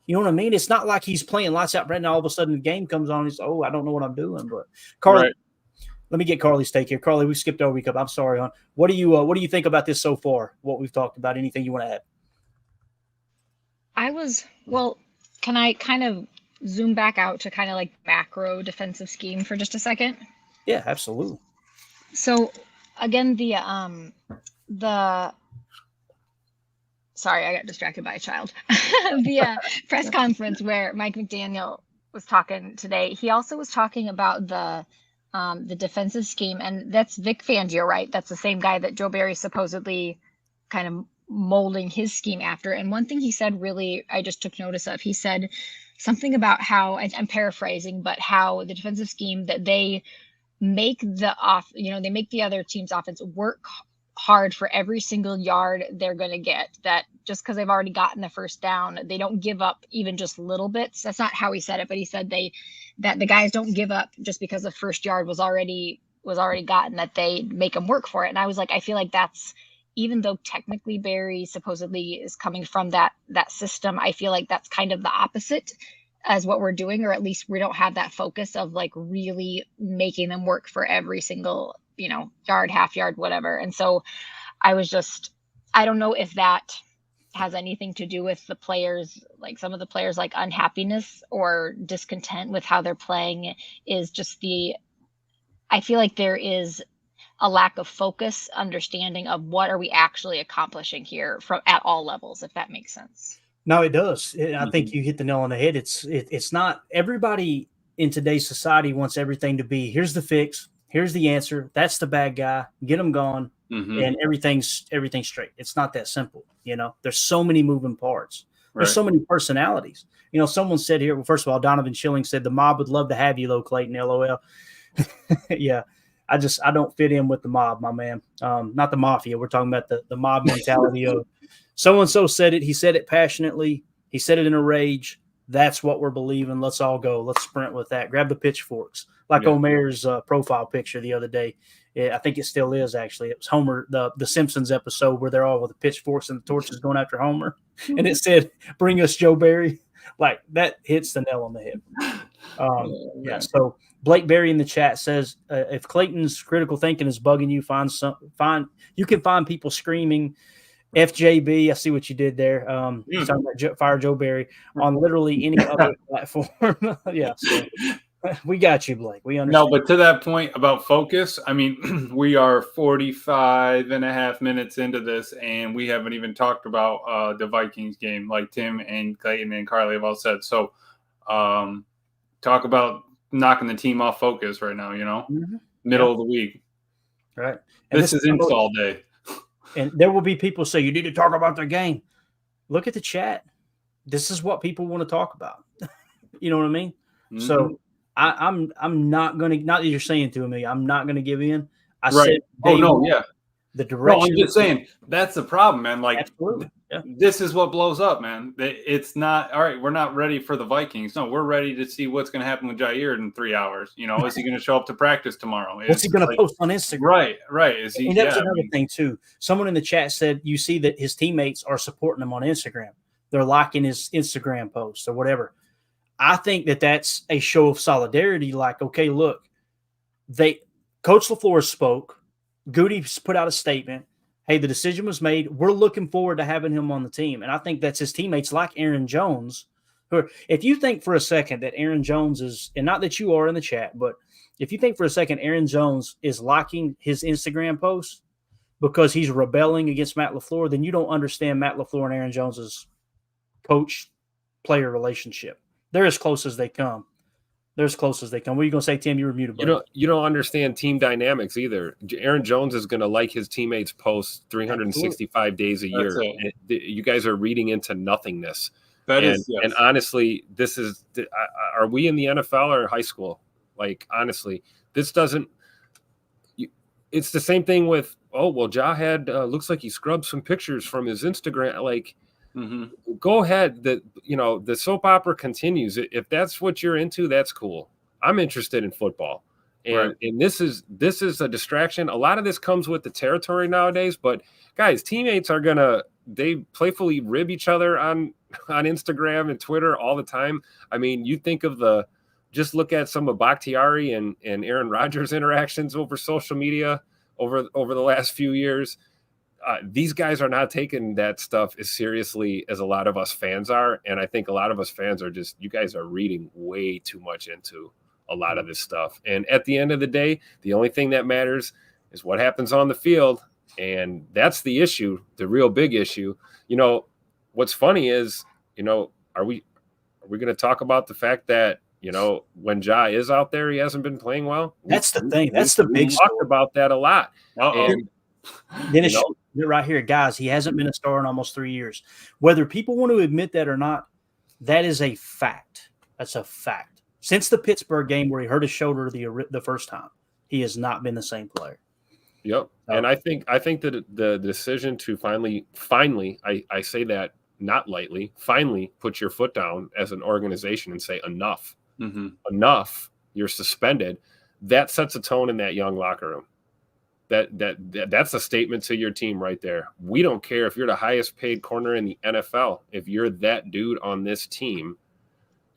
You know what I mean? It's not like he's playing lights out right now. All of a sudden the game comes on. He's, I don't know what I'm doing. But Carly, right. Let me get Carly's take here. Carly, we skipped over week up. I'm sorry, hon. What do you think about this so far? What we've talked about? Anything you want to add? Can I kind of zoom back out to kind of like macro defensive scheme for just a second? Yeah, absolutely. So again, sorry, I got distracted by a child. The press conference where Mike McDaniel was talking today, he also was talking about the defensive scheme, and that's Vic Fangio, right? That's the same guy that Joe Barry supposedly kind of molding his scheme after. And one thing he said, really, I just took notice of. He said something about how, I'm paraphrasing, but how the defensive scheme that they make they make the other team's offense work hard for every single yard they're going to get, that just because they've already gotten the first down, they don't give up even just little bits. That's not how he said it, but he said that the guys don't give up just because the first yard was already gotten, that they make them work for it. And I was like, I feel like that's, even though technically Barry supposedly is coming from that system, I feel like that's kind of the opposite as what we're doing, or at least we don't have that focus of like really making them work for every single, yard, half yard, whatever. And so I don't know if that has anything to do with the players, like some of the players, like unhappiness or discontent with how they're playing, is just I feel like there is a lack of focus, understanding of what are we actually accomplishing here at all levels, if that makes sense. No, it does. I think you hit the nail on the head. It's not everybody in today's society wants everything to be, here's the fix, here's the answer, that's the bad guy, get them gone, and everything's straight. It's not that simple. There's so many moving parts. There's so many personalities. Someone said here, well, first of all, Donovan Schilling said the mob would love to have you though, Clayton, LOL. Yeah. I don't fit in with the mob, my man. Not the mafia. We're talking about the mob mentality of so-and-so said it. He said it passionately. He said it in a rage. That's what we're believing. Let's all go. Let's sprint with that. Grab the pitchforks. Like Homer's profile picture the other day. I think it still is, actually. It was Homer, the Simpsons episode where they're all with the pitchforks and the torches going after Homer. And it said, bring us Joe Barry. Like, that hits the nail on the head. So Blake Berry in the chat says, if Clayton's critical thinking is bugging you, you can find people screaming FJB. I see what you did there. Talking about Fire Joe Barry on literally any other platform. So we got you, Blake. We understand. No, but to that point about focus, I mean, we are 45 and a half minutes into this, and we haven't even talked about the Vikings game, like Tim and Clayton and Carly have all said. So talk about knocking the team off focus right now, middle of the week. Right. And this is install day. And there will be people say, you need to talk about the game. Look at the chat. This is what people want to talk about. You know what I mean? Mm-hmm. So I'm not going to, not that you're saying to me, I'm not going to give in. I said, the direction. No, I'm just saying that's the problem, man. Like, absolutely. Yeah. This is what blows up, man. It's not, all right, we're not ready for the Vikings. No, we're ready to see what's going to happen with Jaire in 3 hours. Is he going to show up to practice tomorrow? What's he going to post on Instagram? Right. Is he? And that's another thing, too. Someone in the chat said you see that his teammates are supporting him on Instagram. They're liking his Instagram posts or whatever. I think that that's a show of solidarity. Like, okay, look, Coach LaFleur spoke. Goody put out a statement. Hey, the decision was made. We're looking forward to having him on the team. And I think that's his teammates like Aaron Jones. If you think for a second that Aaron Jones is, and not that you are in the chat, but if you think for a second Aaron Jones is liking his Instagram posts because he's rebelling against Matt LaFleur, then you don't understand Matt LaFleur and Aaron Jones's coach-player relationship. They're as close as they come. They're as close as they come. What are you going to say, Tim? You were muted. You don't understand team dynamics either. Aaron Jones is going to like his teammates' posts 365 days a year. You guys are reading into nothingness. And honestly, this is – are we in the NFL or high school? Like, honestly, this doesn't – it's the same thing with, Ja had looks like he scrubbed some pictures from his Instagram. Like, go ahead. The soap opera continues. If that's what you're into, that's cool. I'm interested in football, and this is a distraction. A lot of this comes with the territory nowadays. But guys, teammates are they playfully rib each other on Instagram and Twitter all the time. I mean, you think of just look at some of Bakhtiari and Aaron Rodgers' interactions over social media over the last few years. These guys are not taking that stuff as seriously as a lot of us fans are. And I think a lot of us fans are you guys are reading way too much into a lot of this stuff. And at the end of the day, the only thing that matters is what happens on the field. And that's the issue, the real big issue. What's funny is, are we going to talk about the fact that, when Ja is out there, he hasn't been playing well? That's the thing. That's the big story. We talked about that a lot. And Dennis, right here, guys, he hasn't been a star in almost 3 years. Whether people want to admit that or not, that is a fact. That's a fact. Since the Pittsburgh game where he hurt his shoulder the first time, he has not been the same player. Yep. And I think that the decision to finally, I say that not lightly, finally put your foot down as an organization and say enough. Enough. You're suspended. That sets a tone in that young locker room. That's a statement to your team right there. We don't care if you're the highest paid corner in the NFL. If you're that dude on this team,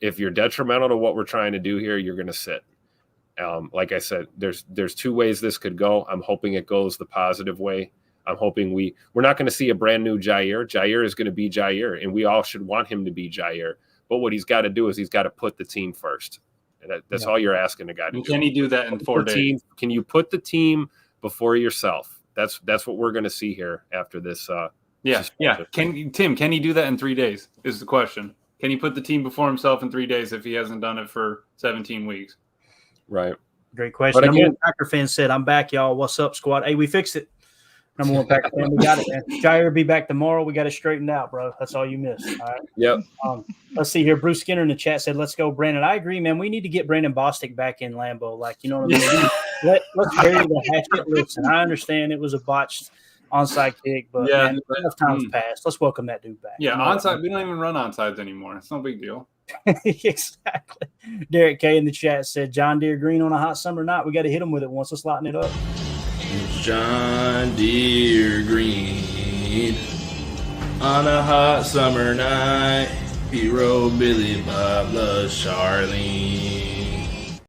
if you're detrimental to what we're trying to do here, you're going to sit. Like I said, there's two ways this could go. I'm hoping it goes the positive way. I'm hoping we're not going to see a brand new Jaire. Jaire is going to be Jaire, and we all should want him to be Jaire. But what he's got to do is he's got to put the team first. And that's all you're asking the guy to do. Can he do that in 4 days? Can you put the team before yourself? That's what we're going to see here after this. Yeah. Can he do that in 3 days? Is the question. Can he put the team before himself in 3 days if he hasn't done it for 17 weeks? Right. Great question. Number one Packer fan said, "I'm back, y'all. What's up, squad? Hey, we fixed it. Number one Packer fan, we got it, man. Jaire will be back tomorrow. We got it straightened out, bro. That's all you missed. All right. Yep. Let's see here. Bruce Skinner in the chat said, "Let's go, Brandon." I agree, man. We need to get Brandon Bostic back in Lambeau. Like, you know what I mean? Let's bury the hatchet. Listen, I understand it was a botched onside kick, but man, enough time's passed. Let's welcome that dude back. Yeah, onside. We don't even run onsides anymore. It's no big deal. Exactly. Derek K in the chat said, John Deere green on a hot summer night. We got to hit him with it once. Let's lighten it up. John Deere green on a hot summer night. Hero Billy Bob loves Charlene.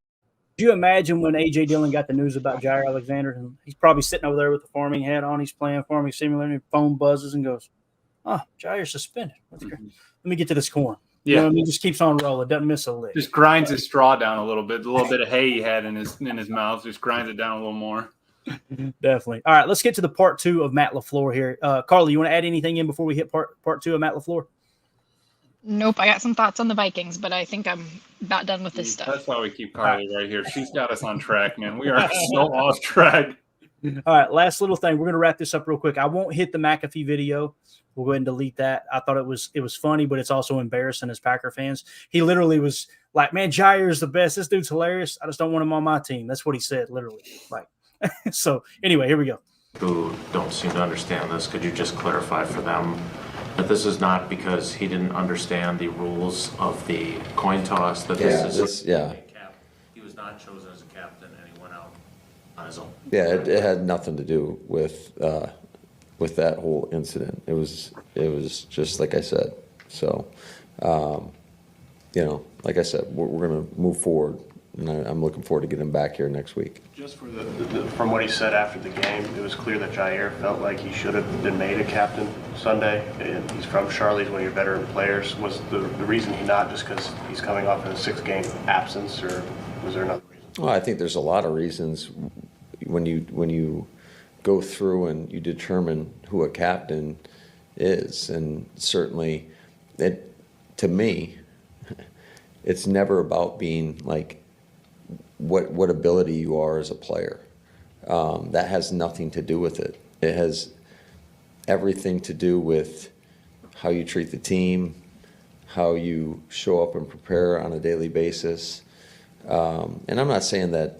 Do you imagine when A.J. Dillon got the news about Jaire Alexander? And he's probably sitting over there with the farming hat on. He's playing farming simulator, and phone buzzes and goes, oh, Jaire's suspended. Let me get to this corn. Yeah, you know what I mean? Just keeps on rolling. Doesn't miss a lick. Just grinds his straw down a little bit. The little bit of hay he had in his mouth, just grinds it down a little more. Definitely. All right, let's get to the part 2 of Matt LaFleur here. Carly, you want to add anything in before we hit part 2 of Matt LaFleur? Nope, I got some thoughts on the Vikings, but I think I'm about done with this stuff. That's why we keep Carly right here. She's got us on track, man. We are so off track. All right, last little thing. We're going to wrap this up real quick. I won't hit the McAfee video. We'll go ahead and delete that. I thought it was funny, but it's also embarrassing as Packer fans. He literally was like, man, Jaire is the best. This dude's hilarious. I just don't want him on my team. That's what he said, literally. Like, so anyway, here we go. Who don't seem to understand this, could you just clarify for them that this is not because he didn't understand the rules of the coin toss, that this is he was not chosen as a captain and he went out on his own. Yeah, it had nothing to do with that whole incident. It was just like I said. So, like I said, we're going to move forward, and I'm looking forward to getting him back here next week. Just for from what he said after the game, it was clear that Jaire felt like he should have been made a captain Sunday, and he's from Charlotte, he's one of your veteran players. Was the reason he not just because he's coming off in a 6-game absence, or was there another reason? Well, I think there's a lot of reasons when you go through and you determine who a captain is, and certainly to me, it's never about being like what ability you are as a player. That has nothing to do with it. It has everything to do with how you treat the team, how you show up and prepare on a daily basis. And I'm not saying that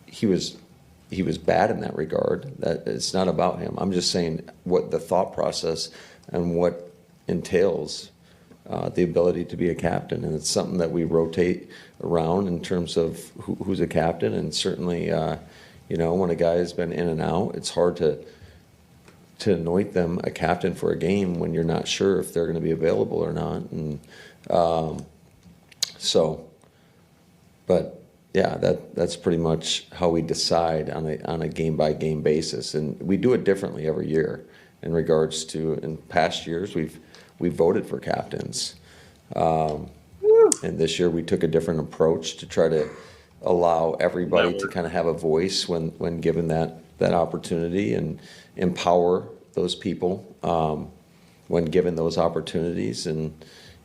he was bad in that regard. That it's not about him. I'm just saying what the thought process and what entails the ability to be a captain, and it's something that we rotate around in terms of who's a captain. And certainly, when a guy has been in and out, it's hard to anoint them a captain for a game when you're not sure if they're going to be available or not. And but yeah, that's pretty much how we decide on a game by game basis, and we do it differently every year. In regards to in past years, we've voted for captains, and this year we took a different approach to try to allow everybody to kind of have a voice when given that opportunity, and empower those people when given those opportunities. And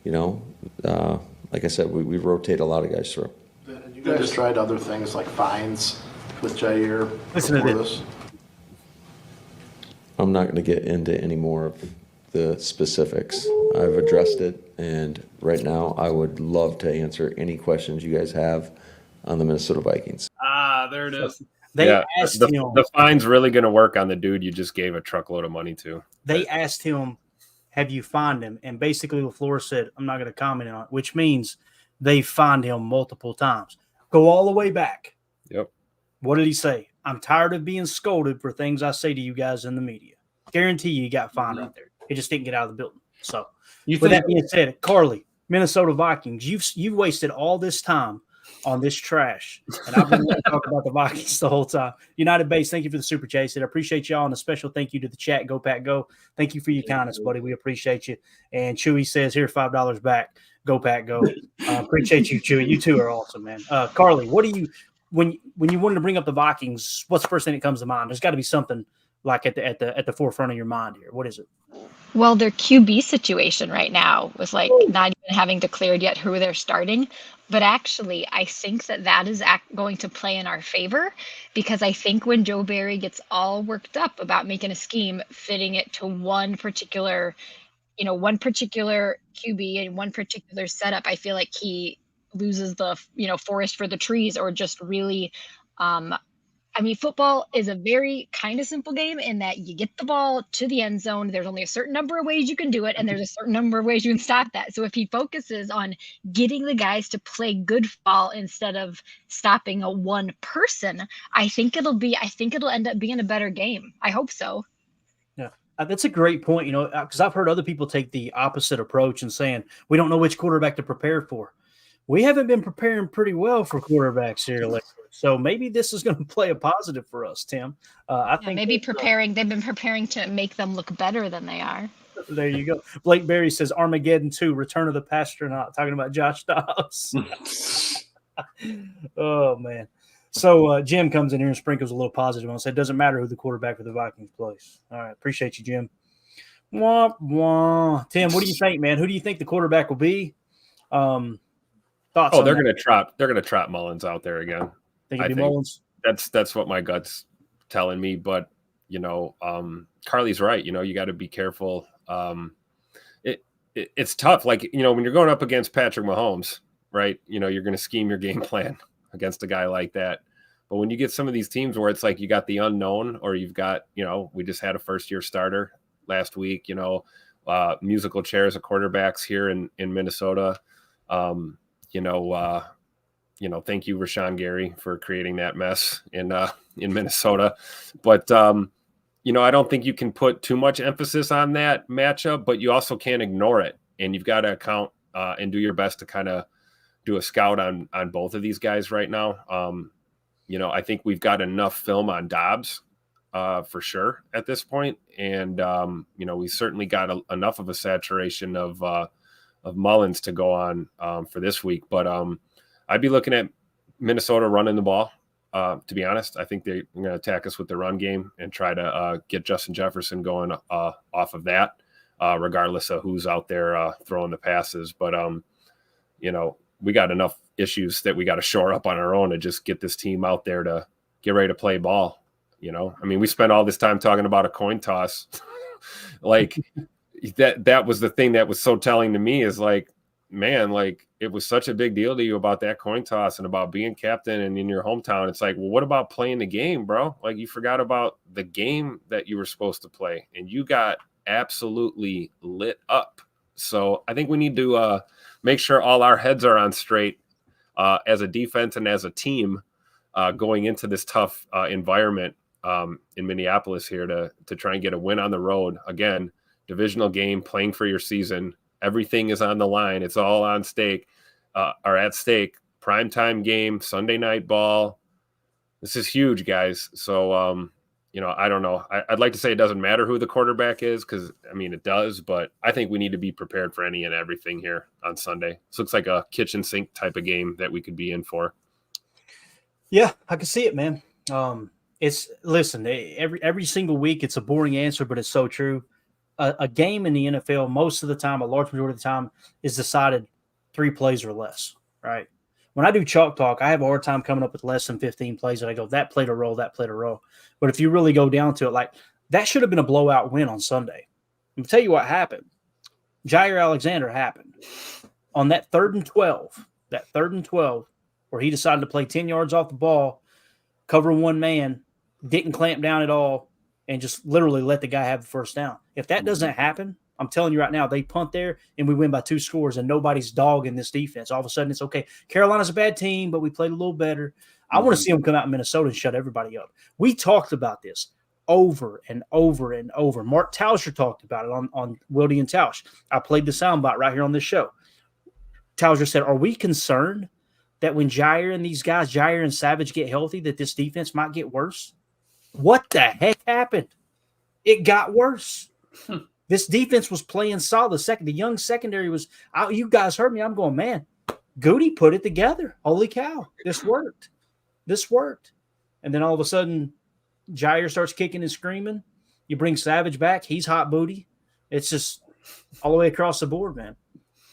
like I said, we rotate a lot of guys through. You guys tried other things like fines with Jaire before this? I'm not going to get into any more of the specifics. I've addressed it, and right now I would love to answer any questions you guys have on the Minnesota Vikings. There it is. They asked him. The fine's really going to work on the dude you just gave a truckload of money to. They asked him, have you fined him? And basically LaFleur said, I'm not going to comment on it, which means they fined him multiple times. Go all the way back. Yep. What did he say? I'm tired of being scolded for things I say to you guys in the media. Guarantee you got fined right there. He just didn't get out of the building. So, with that being said, Carly, Minnesota Vikings, you've wasted all this time on this trash, and I've been talking about the Vikings the whole time. United Base, thank you for the super chase. I appreciate y'all, and a special thank you to the chat. Go Pack Go. Thank you for your kindness, buddy. We appreciate you. And Chewy says, here, $5 back. Go Pack Go. Appreciate you, Chewy. You two are awesome, man. Carly, what do you when you wanted to bring up the Vikings? What's the first thing that comes to mind? There's got to be something like at the forefront of your mind here. What is it? Well, their QB situation right now was like not even having declared yet who they're starting. But actually, I think that is going to play in our favor, because I think when Joe Barry gets all worked up about making a scheme, fitting it to one particular QB and one particular setup, I feel like he loses the, forest for the trees, or just really I mean, football is a very kind of simple game in that you get the ball to the end zone. There's only a certain number of ways you can do it, and there's a certain number of ways you can stop that. So if he focuses on getting the guys to play good football instead of stopping a one person, I think it'll end up being a better game. I hope so. Yeah, that's a great point. You know, because I've heard other people take the opposite approach and saying we don't know which quarterback to prepare for. We haven't been preparing pretty well for quarterbacks here lately. So maybe this is going to play a positive for us, Tim. I think maybe they've been preparing to make them look better than they are. There you go. Blake Berry says Armageddon 2, Return of the Pastronaut, talking about Josh Dobbs. Oh, man. So Jim comes in here and sprinkles a little positive on us. It doesn't matter who the quarterback for the Vikings plays. All right. Appreciate you, Jim. Wah, wah. Tim, what do you think, man? Who do you think the quarterback will be? Thoughts on they're that? going to trot Mullins out there again. Think it'd be Mullins? That's what my gut's telling me. But, you know, Carly's right. You know, you got to be careful. It's tough. Like, you know, when you're going up against Patrick Mahomes, right, you know, you're going to scheme your game plan against a guy like that. But when you get some of these teams where it's like you got the unknown, or you've got, you know, we just had a first-year starter last week, you know, musical chairs of quarterbacks here in Minnesota. You know, thank you, Rashawn Gary, for creating that mess in Minnesota. But, you know, I don't think you can put too much emphasis on that matchup, but you also can't ignore it. And you've got to account and do your best to kind of do a scout on both of these guys right now. You know, I think we've got enough film on Dobbs for sure at this point. And, you know, we certainly got enough of a saturation of Mullins to go on for this week. But I'd be looking at Minnesota running the ball. To be honest, I think they're going to attack us with the run game and try to get Justin Jefferson going off of that, regardless of who's out there throwing the passes. But, you know, we got enough issues that we got to shore up on our own to just get this team out there to get ready to play ball. You know, I mean, we spent all this time talking about a coin toss. Like that was the thing that was so telling to me is like, man, like it was such a big deal to you about that coin toss and about being captain and in your hometown. It's like, well, what about playing the game, bro? Like you forgot about the game that you were supposed to play and you got absolutely lit up. So I think we need to make sure all our heads are on straight as a defense and as a team going into this tough environment in Minneapolis here to try and get a win on the road. Again, divisional game, playing for your season. Everything is on the line. It's all on stake or at stake. Primetime game, Sunday night ball. This is huge, guys. So, you know, I don't know. I'd like to say it doesn't matter who the quarterback is because, I mean, it does. But I think we need to be prepared for any and everything here on Sunday. This looks like a kitchen sink type of game that we could be in for. Yeah, I can see it, man. Listen, every single week it's a boring answer, but it's so true. A game in the NFL, most of the time, a large majority of the time, is decided 3 plays or less, right? When I do chalk talk, I have a hard time coming up with less than 15 plays, and I go, that played a role, that played a role. But if you really go down to it, like, that should have been a blowout win on Sunday. I'll tell you what happened. Jaire Alexander happened. On that 3rd and 12, where he decided to play 10 yards off the ball, cover one man, didn't clamp down at all, and just literally let the guy have the first down. If that doesn't happen, I'm telling you right now, they punt there and we win by 2 scores and nobody's dogging this defense. All of a sudden it's okay. Carolina's a bad team, but we played a little better. I want to see them come out in Minnesota and shut everybody up. We talked about this over and over and over. Mark Tauscher talked about it on Wildy and Tausch. I played the soundbite right here on this show. Tauscher said, are we concerned that when Jaire and these guys, Jaire and Savage, get healthy, that this defense might get worse? What the heck happened? It got worse. This defense was playing solid. The young secondary was out. You guys heard me. I'm going, man, Goody put it together. Holy cow. This worked. And then all of a sudden, Jaire starts kicking and screaming. You bring Savage back. He's hot booty. It's just all the way across the board, man.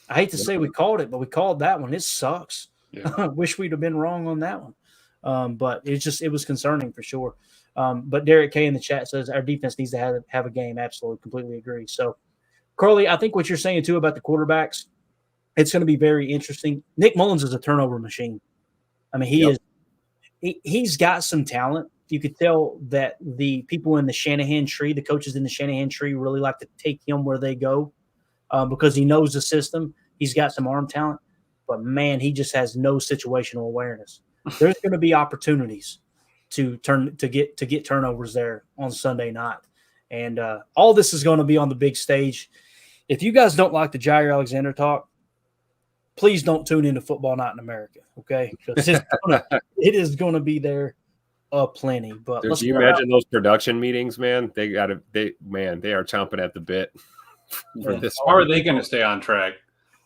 I hate to say we called it, but we called that one. It sucks. Yeah. Wish we'd have been wrong on that one. But it was concerning for sure. But Derek K in the chat says our defense needs to have a game. Absolutely, completely agree. So, Carly, I think what you're saying too about the quarterbacks, it's going to be very interesting. Nick Mullins is a turnover machine. I mean, he is. He's got some talent. you could tell that the people in the Shanahan tree, the coaches in the Shanahan tree, really like to take him where they go because he knows the system. He's got some arm talent, but man, he just has no situational awareness. There's going to be opportunities to get turnovers there on Sunday night, and all this is going to be on the big stage. If you guys don't like the Jaire Alexander talk, please don't tune into Football Night in America, okay? Because it is going to be there plenty. But Dude, can you imagine those production meetings, man? They are chomping at the bit for this. How are they going to stay on track?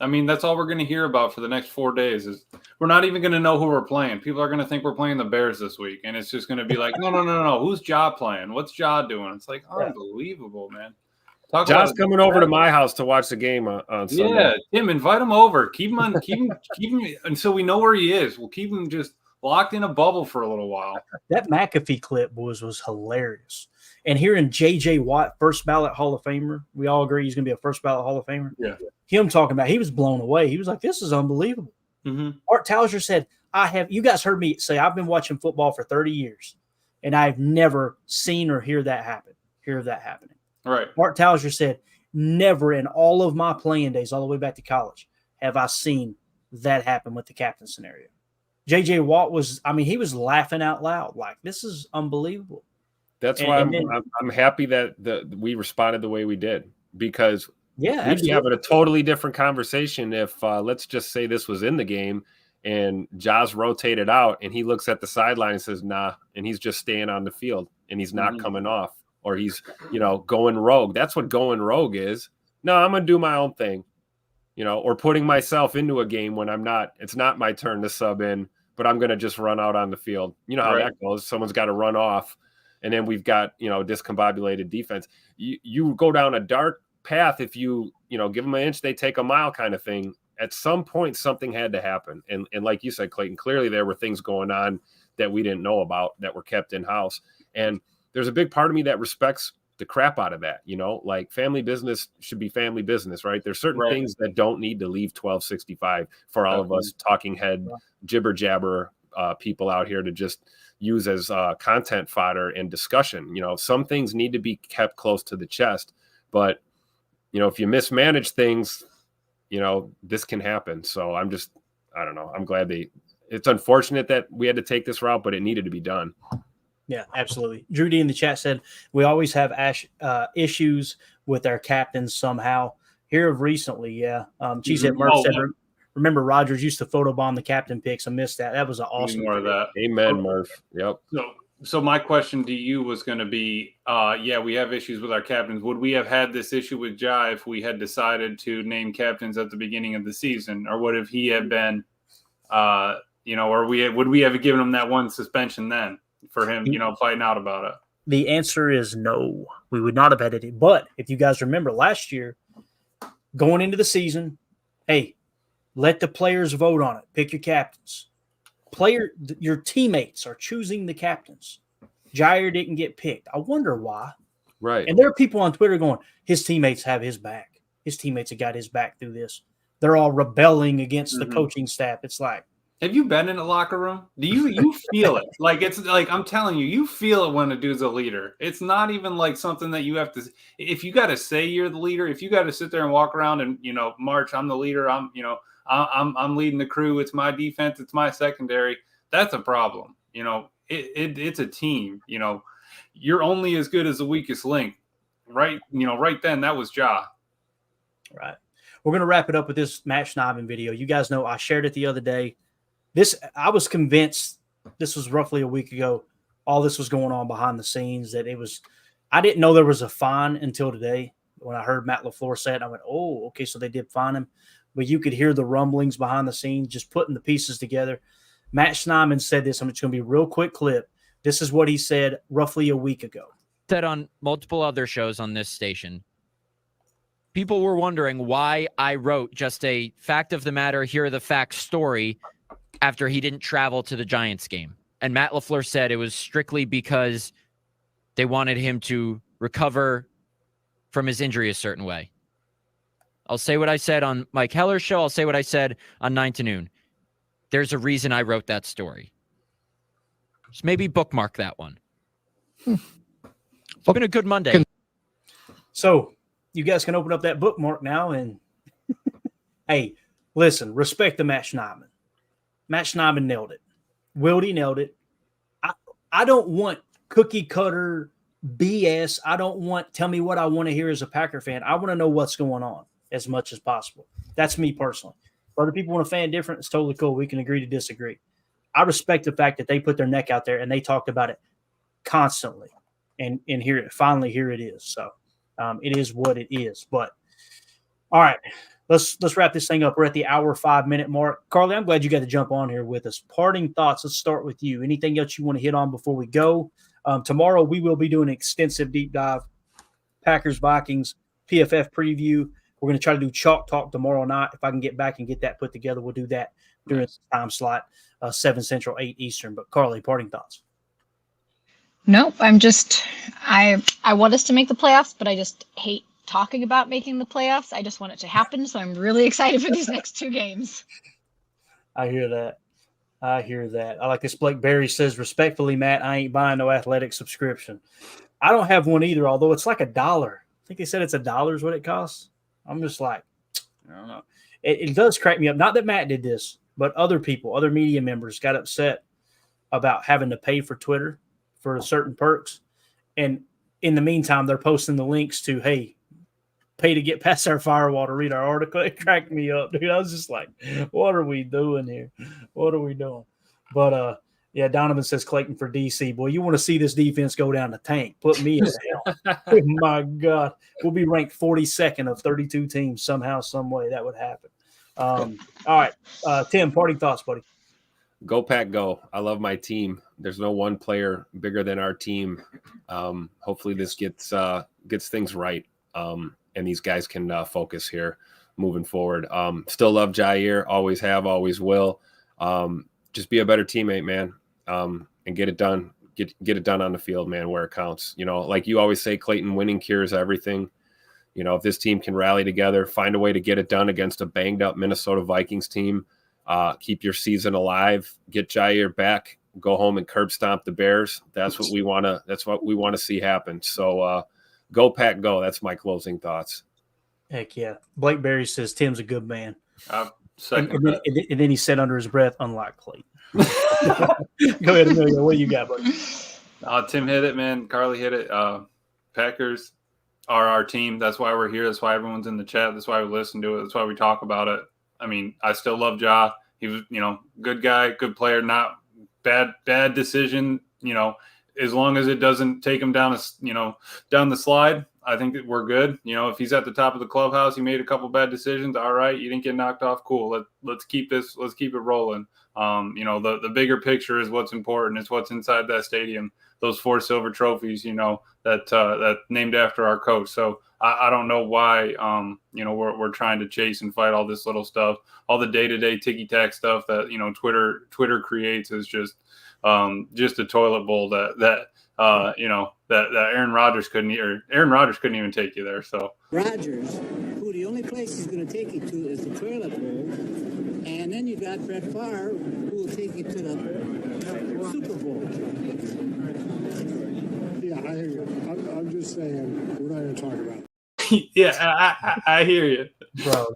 I mean, that's all we're going to hear about for the next 4 days. Is we're not even going to know who we're playing. People are going to think we're playing the Bears this week, and it's just going to be like, no. Who's Ja playing? What's Ja doing? It's like unbelievable, man. John's coming over to my house to watch the game on Sunday. Yeah, Tim, invite him over. Keep him until we know where he is. We'll keep him just locked in a bubble for a little while. That McAfee clip was hilarious. And hearing J.J. Watt, first ballot Hall of Famer, we all agree he's going to be a first ballot Hall of Famer. Yeah. Him talking about, he was blown away. He was like, this is unbelievable. Mm-hmm. Art Tauser said, you guys heard me say, I've been watching football for 30 years, and I've never seen or hear that happening. Right. Art Tauser said, never in all of my playing days, all the way back to college, have I seen that happen with the captain scenario. J.J. Watt he was laughing out loud. Like, this is unbelievable. That's why I'm happy that we responded the way we did, because we'd be having a totally different conversation if, let's just say this was in the game and Ja's rotated out and he looks at the sideline and says, nah, and he's just staying on the field and he's not coming off. Or he's, going rogue. That's what going rogue is. No, I'm going to do my own thing, or putting myself into a game when it's not my turn to sub in, but I'm going to just run out on the field. You know how that goes. Someone's got to run off, and then we've got, discombobulated defense. You go down a dark path if you give them an inch, they take a mile kind of thing. At some point, something had to happen. And like you said, Clayton, clearly there were things going on that we didn't know about that were kept in-house. And there's a big part of me that respects the crap out of that, like family business should be family business, right? There's certain things that don't need to leave 1265 for all of us talking head jibber jabber people out here to just use as content fodder and discussion. Some things need to be kept close to the chest, but if you mismanage things, this can happen. So I don't know. I'm glad it's unfortunate that we had to take this route, but it needed to be done. Yeah, absolutely. Drew D in the chat said, we always have issues with our captains somehow. Here of recently, yeah. She said, Murph said, remember Rodgers used to photobomb the captain picks. I missed that. That was an awesome. More of that. Amen, Murph. Yep. So my question to you was going to be, we have issues with our captains. Would we have had this issue with Ja if we had decided to name captains at the beginning of the season? Or would he have been, would we have given him that one suspension then? For him, fighting out about it? The answer is no. We would not have had it. But if you guys remember last year, going into the season, hey, let the players vote on it. Pick your captains. Your teammates are choosing the captains. Jaire didn't get picked. I wonder why. Right. And there are people on Twitter going, his teammates have his back. His teammates have got his back through this. They're all rebelling against the coaching staff. It's like, have you been in a locker room? Do you feel it? Like, it's like, I'm telling you, you feel it when a dude's a leader. It's not even like something that you have to, if you got to say you're the leader, if you got to sit there and walk around and, march, I'm the leader. I'm leading the crew. It's my defense. It's my secondary. That's a problem. It's a team, you're only as good as the weakest link. Right. Right then that was Ja. Right. We're going to wrap it up with this Matt Schneiden video. You guys know I shared it the other day. I was convinced this was roughly a week ago. All this was going on behind the scenes. I didn't know there was a fine until today when I heard Matt LaFleur say it. I went, oh, okay, so they did fine him. But you could hear the rumblings behind the scenes, just putting the pieces together. Matt Schneiden said this. I'm just going to be a real quick clip. This is what he said roughly a week ago. Said on multiple other shows on this station. People were wondering why I wrote just a fact of the matter, here are the facts story after he didn't travel to the Giants game. And Matt LaFleur said it was strictly because they wanted him to recover from his injury a certain way. I'll say what I said on Mike Heller's show. I'll say what I said on 9 to Noon. There's a reason I wrote that story. Just maybe bookmark that one. It's been a good Monday. So you guys can open up that bookmark now and hey, listen, respect to Matt Schneidman. Matt Schneidman nailed it. Wildy nailed it. I don't want cookie cutter BS. I don't want tell me what I want to hear as a Packer fan. I want to know what's going on as much as possible. That's me personally. If other people want to fan different, it's totally cool. We can agree to disagree. I respect the fact that they put their neck out there and they talked about it constantly. And here it is. So it is what it is. But all right, let's wrap this thing up. We're at the hour 5-minute mark. Carly, I'm glad you got to jump on here with us. Parting thoughts. Let's start with you. Anything else you want to hit on before we go? Tomorrow we will be doing an extensive deep dive Packers Vikings PFF preview. We're going to try to do chalk talk tomorrow night. If I can get back and get that put together, we'll do that during the time slot, 7 Central, 8 Eastern. But Carly, parting thoughts. Nope. I want us to make the playoffs, but I just hate talking about making the playoffs. I just want it to happen. So I'm really excited for these next 2 games. I hear that. I like this. Blake Berry says, respectfully, Matt, I ain't buying no athletic subscription. I don't have one either, although it's like $1. I think they said it's $1 is what it costs. I'm just like, I don't know. It does crack me up. Not that Matt did this, but other people, other media members got upset about having to pay for Twitter for certain perks. And in the meantime, they're posting the links to, hey, pay to get past our firewall to read our article. It cracked me up, dude. I was just like, what are we doing here? What are we doing? But, yeah, Donovan says Clayton for DC. Boy, you want to see this defense go down the tank. Put me in hell. Oh, my God. We'll be ranked 42nd of 32 teams somehow, some way. That would happen. All right. Tim, parting thoughts, buddy. Go Pack, go. I love my team. There's no one player bigger than our team. Hopefully this gets things right, and these guys can focus here moving forward. Still love Jaire. Always have, always will. Just be a better teammate, man. And get it done. Get it done on the field, man, where it counts. You know, like you always say, Clayton, winning cures everything. You know, if this team can rally together, find a way to get it done against a banged up Minnesota Vikings team, keep your season alive, get Jaire back, go home and curb stomp the Bears. That's what we want to see happen. So go Pack, go. That's my closing thoughts. Heck yeah. Blake Berry says Tim's a good man. And then he said under his breath, unlike Clayton. Go ahead, Emilio. What do you got, buddy? Tim hit it, man. Carly hit it. Packers are our team. That's why we're here. That's why everyone's in the chat. That's why we listen to it. That's why we talk about it. I mean, I still love Ja. He was, good guy, good player, not bad decision. As long as it doesn't take him down down the slide, I think that we're good. If he's at the top of the clubhouse, he made a couple bad decisions. All right, you didn't get knocked off. Cool. Let's keep it rolling. The bigger picture is what's important. It's what's inside that stadium. Those 4 silver trophies, that named after our coach. So I don't know why, we're trying to chase and fight all this little stuff, all the day-to-day ticky-tack stuff that, Twitter creates is just a toilet bowl that Aaron Rodgers couldn't even take you there. So Rodgers, who the only place he's going to take you to is the toilet bowl, and then you got Brett Favre, who will take you to the Super Bowl. Yeah, I hear you. I'm just saying we're not going to talk about it. Yeah, I hear you, bro.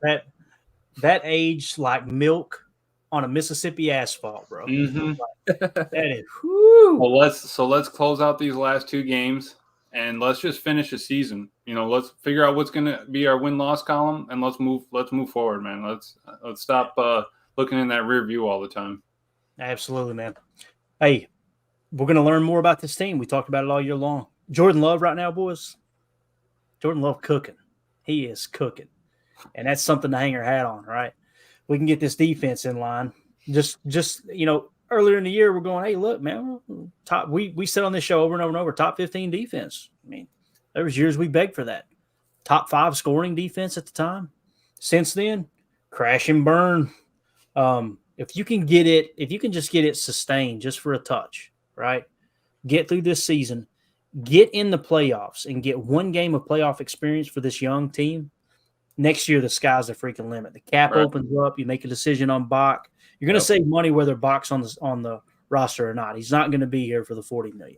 That aged like milk on a Mississippi asphalt, bro. Mm-hmm. That is. Whoo. Well, let's close out these last 2 games and let's just finish the season. Let's figure out what's going to be our win-loss column and let's move forward, man. Let's stop looking in that rear view all the time. Absolutely, man. Hey, we're going to learn more about this team. We talked about it all year long. Jordan Love right now, boys. Jordan Love cooking. He is cooking. And that's something to hang our hat on, right? We can get this defense in line. Just earlier in the year, we're going, hey, look, man, we said on this show over and over and over, top 15 defense. I mean, there was years we begged for that. Top 5 scoring defense at the time. Since then, crash and burn. If you can just get it sustained just for a touch, right? Get through this season, get in the playoffs and get 1 game of playoff experience for this young team. Next year, the sky's the freaking limit. The cap opens up. You make a decision on Bach. You're going to save money whether Bach's on the roster or not. He's not going to be here for the $40 million.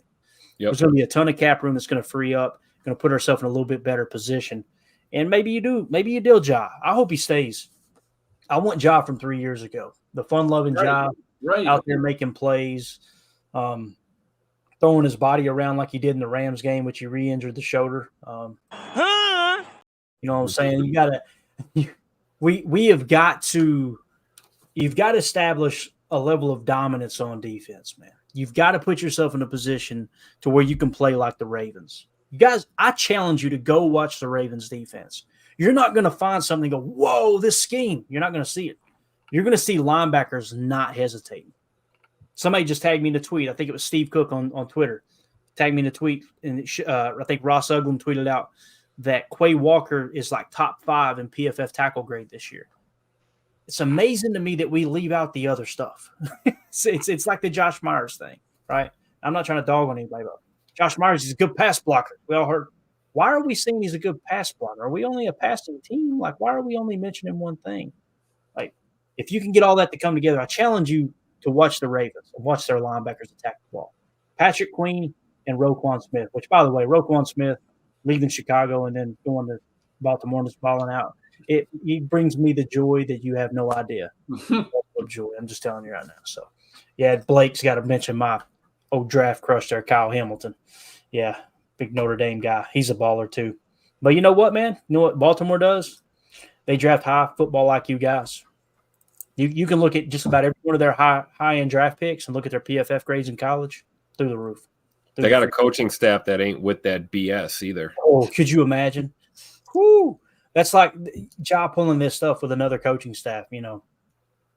Yep. There's going to be a ton of cap room that's going to free up, going to put ourselves in a little bit better position. And maybe you deal Ja. I hope he stays. I want Ja from 3 years ago. The fun-loving Ja out there making plays, throwing his body around like he did in the Rams game, which he re-injured the shoulder. You know what I'm saying? You've got to establish a level of dominance on defense, man. You've got to put yourself in a position to where you can play like the Ravens. You guys, I challenge you to go watch the Ravens defense. You're not going to find something and go, whoa, this scheme. You're not going to see it. You're going to see linebackers not hesitating. Somebody just tagged me in a tweet. I think it was Steve Cook on Twitter. Tagged me in a tweet, and I think Ross Uglum tweeted out that Quay Walker is like top 5 in PFF tackle grade this year. It's amazing to me that we leave out the other stuff. it's like the Josh Myers thing, right? I'm not trying to dog on anybody, but Josh Myers is a good pass blocker. We all heard. Why are we saying he's a good pass blocker? Are we only a passing team? Like, why are we only mentioning one thing? Like, if you can get all that to come together, I challenge you to watch the Ravens and watch their linebackers attack the ball. Patrick Queen and Roquan Smith, which, by the way, Roquan Smith leaving Chicago and then going to Baltimore and just balling out. He brings me the joy that you have no idea. Joy. I'm just telling you right now. So, yeah, Blake's got to mention my old draft crush there, Kyle Hamilton. Yeah, big Notre Dame guy. He's a baller too. But you know what, man? You know what Baltimore does? They draft high football IQ guys. You can look at just about every one of their high-end draft picks and look at their PFF grades in college through the roof. They got a coaching staff that ain't with that BS either. Oh, could you imagine? Whoo! That's like Ja pulling this stuff with another coaching staff, you know.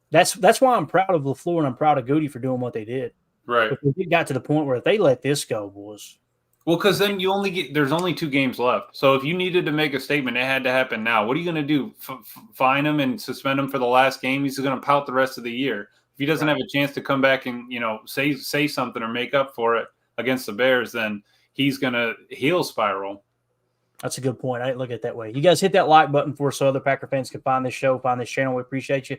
That's why I'm proud of LaFleur and I'm proud of Goody for doing what they did. Right. Because it got to the point where if they let this go, boys. Well, because then there's only 2 games left. So if you needed to make a statement, it had to happen now. What are you going to do? Fine him and suspend him for the last game? He's going to pout the rest of the year. If he doesn't have a chance to come back and, you know, say something or make up for it against the Bears, then he's going to heel spiral. That's a good point. I didn't look at it that way. You guys hit that like button for us so other Packer fans can find this show, find this channel. We appreciate you.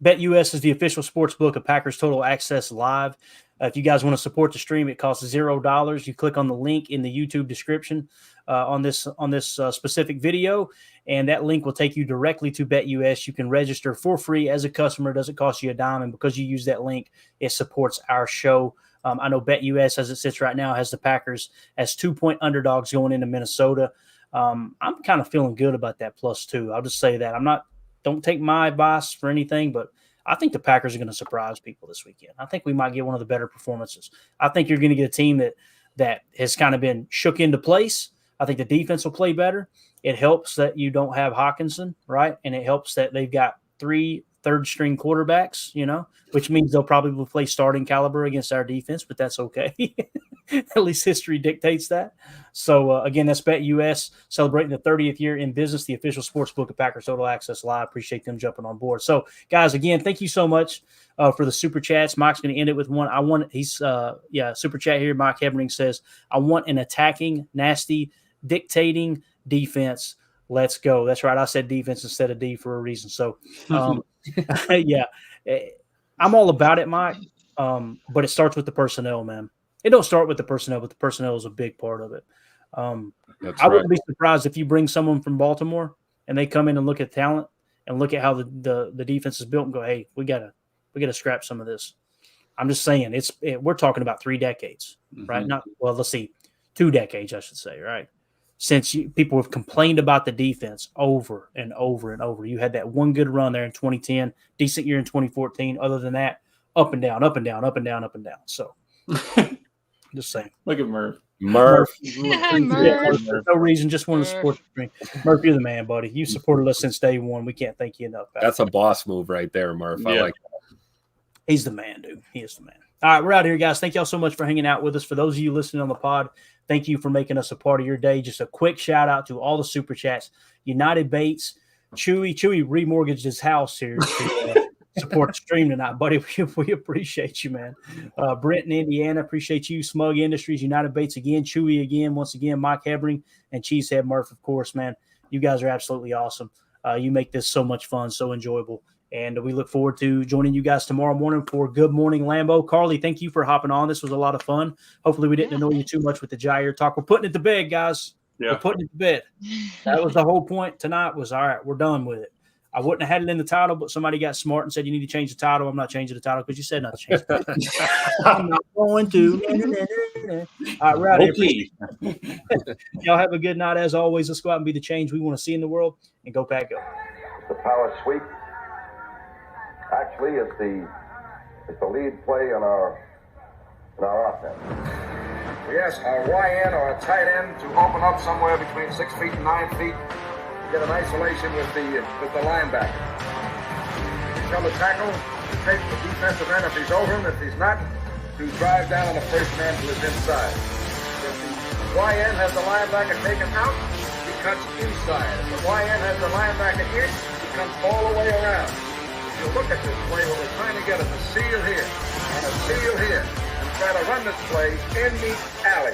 BetUS is the official sports book of Packers Total Access Live. If you guys want to support the stream, it costs $0. You click on the link in the YouTube description on this specific video, and that link will take you directly to BetUS. You can register for free as a customer. It doesn't cost you a dime, and because you use that link, it supports our show. I know BetUS, as it sits right now, has the Packers as 2-point underdogs going into Minnesota. I'm kind of feeling good about that +2. I'll just say that. Don't take my advice for anything, but I think the Packers are going to surprise people this weekend. I think we might get one of the better performances. I think you're going to get a team that has kind of been shook into place. I think the defense will play better. It helps that you don't have Hawkinson, right? And it helps that they've got 3 third-string quarterbacks, you know, which means they'll probably play starting caliber against our defense, but that's okay. At least history dictates that. So, again, that's BetUS celebrating the 30th year in business, the official sports book of Packers Total Access Live. Appreciate them jumping on board. So, guys, again, thank you so much for the super chats. Mike's going to end it with one. Super chat here. Mike Hebring says, I want an attacking, nasty, dictating defense. Let's go. That's right. I said defense instead of D for a reason. So, yeah, I'm all about it, Mike. But it starts with the personnel, man. It don't start with the personnel, but the personnel is a big part of it. I wouldn't be surprised if you bring someone from Baltimore and they come in and look at talent and look at how the defense is built and go, hey, we gotta scrap some of this. I'm just saying we're talking about 3 decades, right? Let's see, 2 decades, I should say, right? Since people have complained about the defense over and over and over. You had that one good run there in 2010, decent year in 2014. Other than that, up and down, up and down, up and down, up and down. So just saying. Look at Murph. Murph. No reason, just wanted to support the stream. Murph, you're the man, buddy. You supported us since day one. We can't thank you enough. That's a boss move right there, Murph. Yeah. I like that. He's the man, dude. He is the man. All right, we're out here, guys. Thank y'all so much for hanging out with us. For those of you listening on the pod, thank you for making us a part of your day. Just a quick shout out to all the super chats. United Bates, Chewy remortgaged his house here to support the stream tonight, buddy. We appreciate you, man. Brent in Indiana, appreciate you. Smug Industries, United Bates again, Chewy again, once again, Mike Hebring, and Cheesehead Murph, of course, man. You guys are absolutely awesome. You make this so much fun, so enjoyable. And we look forward to joining you guys tomorrow morning for Good Morning Lambeau. Carly, thank you for hopping on. This was a lot of fun. Hopefully we didn't annoy you too much with the Jaire talk. We're putting it to bed, guys. Yeah. We're putting it to bed. That was the whole point tonight was, all right, we're done with it. I wouldn't have had it in the title, but somebody got smart and said, you need to change the title. I'm not changing the title because you said not to change it. I'm not going to. All right, we're out here. Y'all have a good night. As always, let's go out and be the change we want to see in the world and go Pack Go. The power sweep. Actually, it's the lead play in our offense. We ask our YN or a tight end to open up somewhere between 6 feet and 9 feet. Get an isolation with the linebacker. Tell the tackle to take the defensive end if he's over him. If he's not, to drive down on the first man to his inside. If the YN has the linebacker taken out, he cuts inside. If the YN has the linebacker in, he comes all the way around. If you look at this play, what we're trying to get is a seal here and a seal here, and try to run this play in the alley.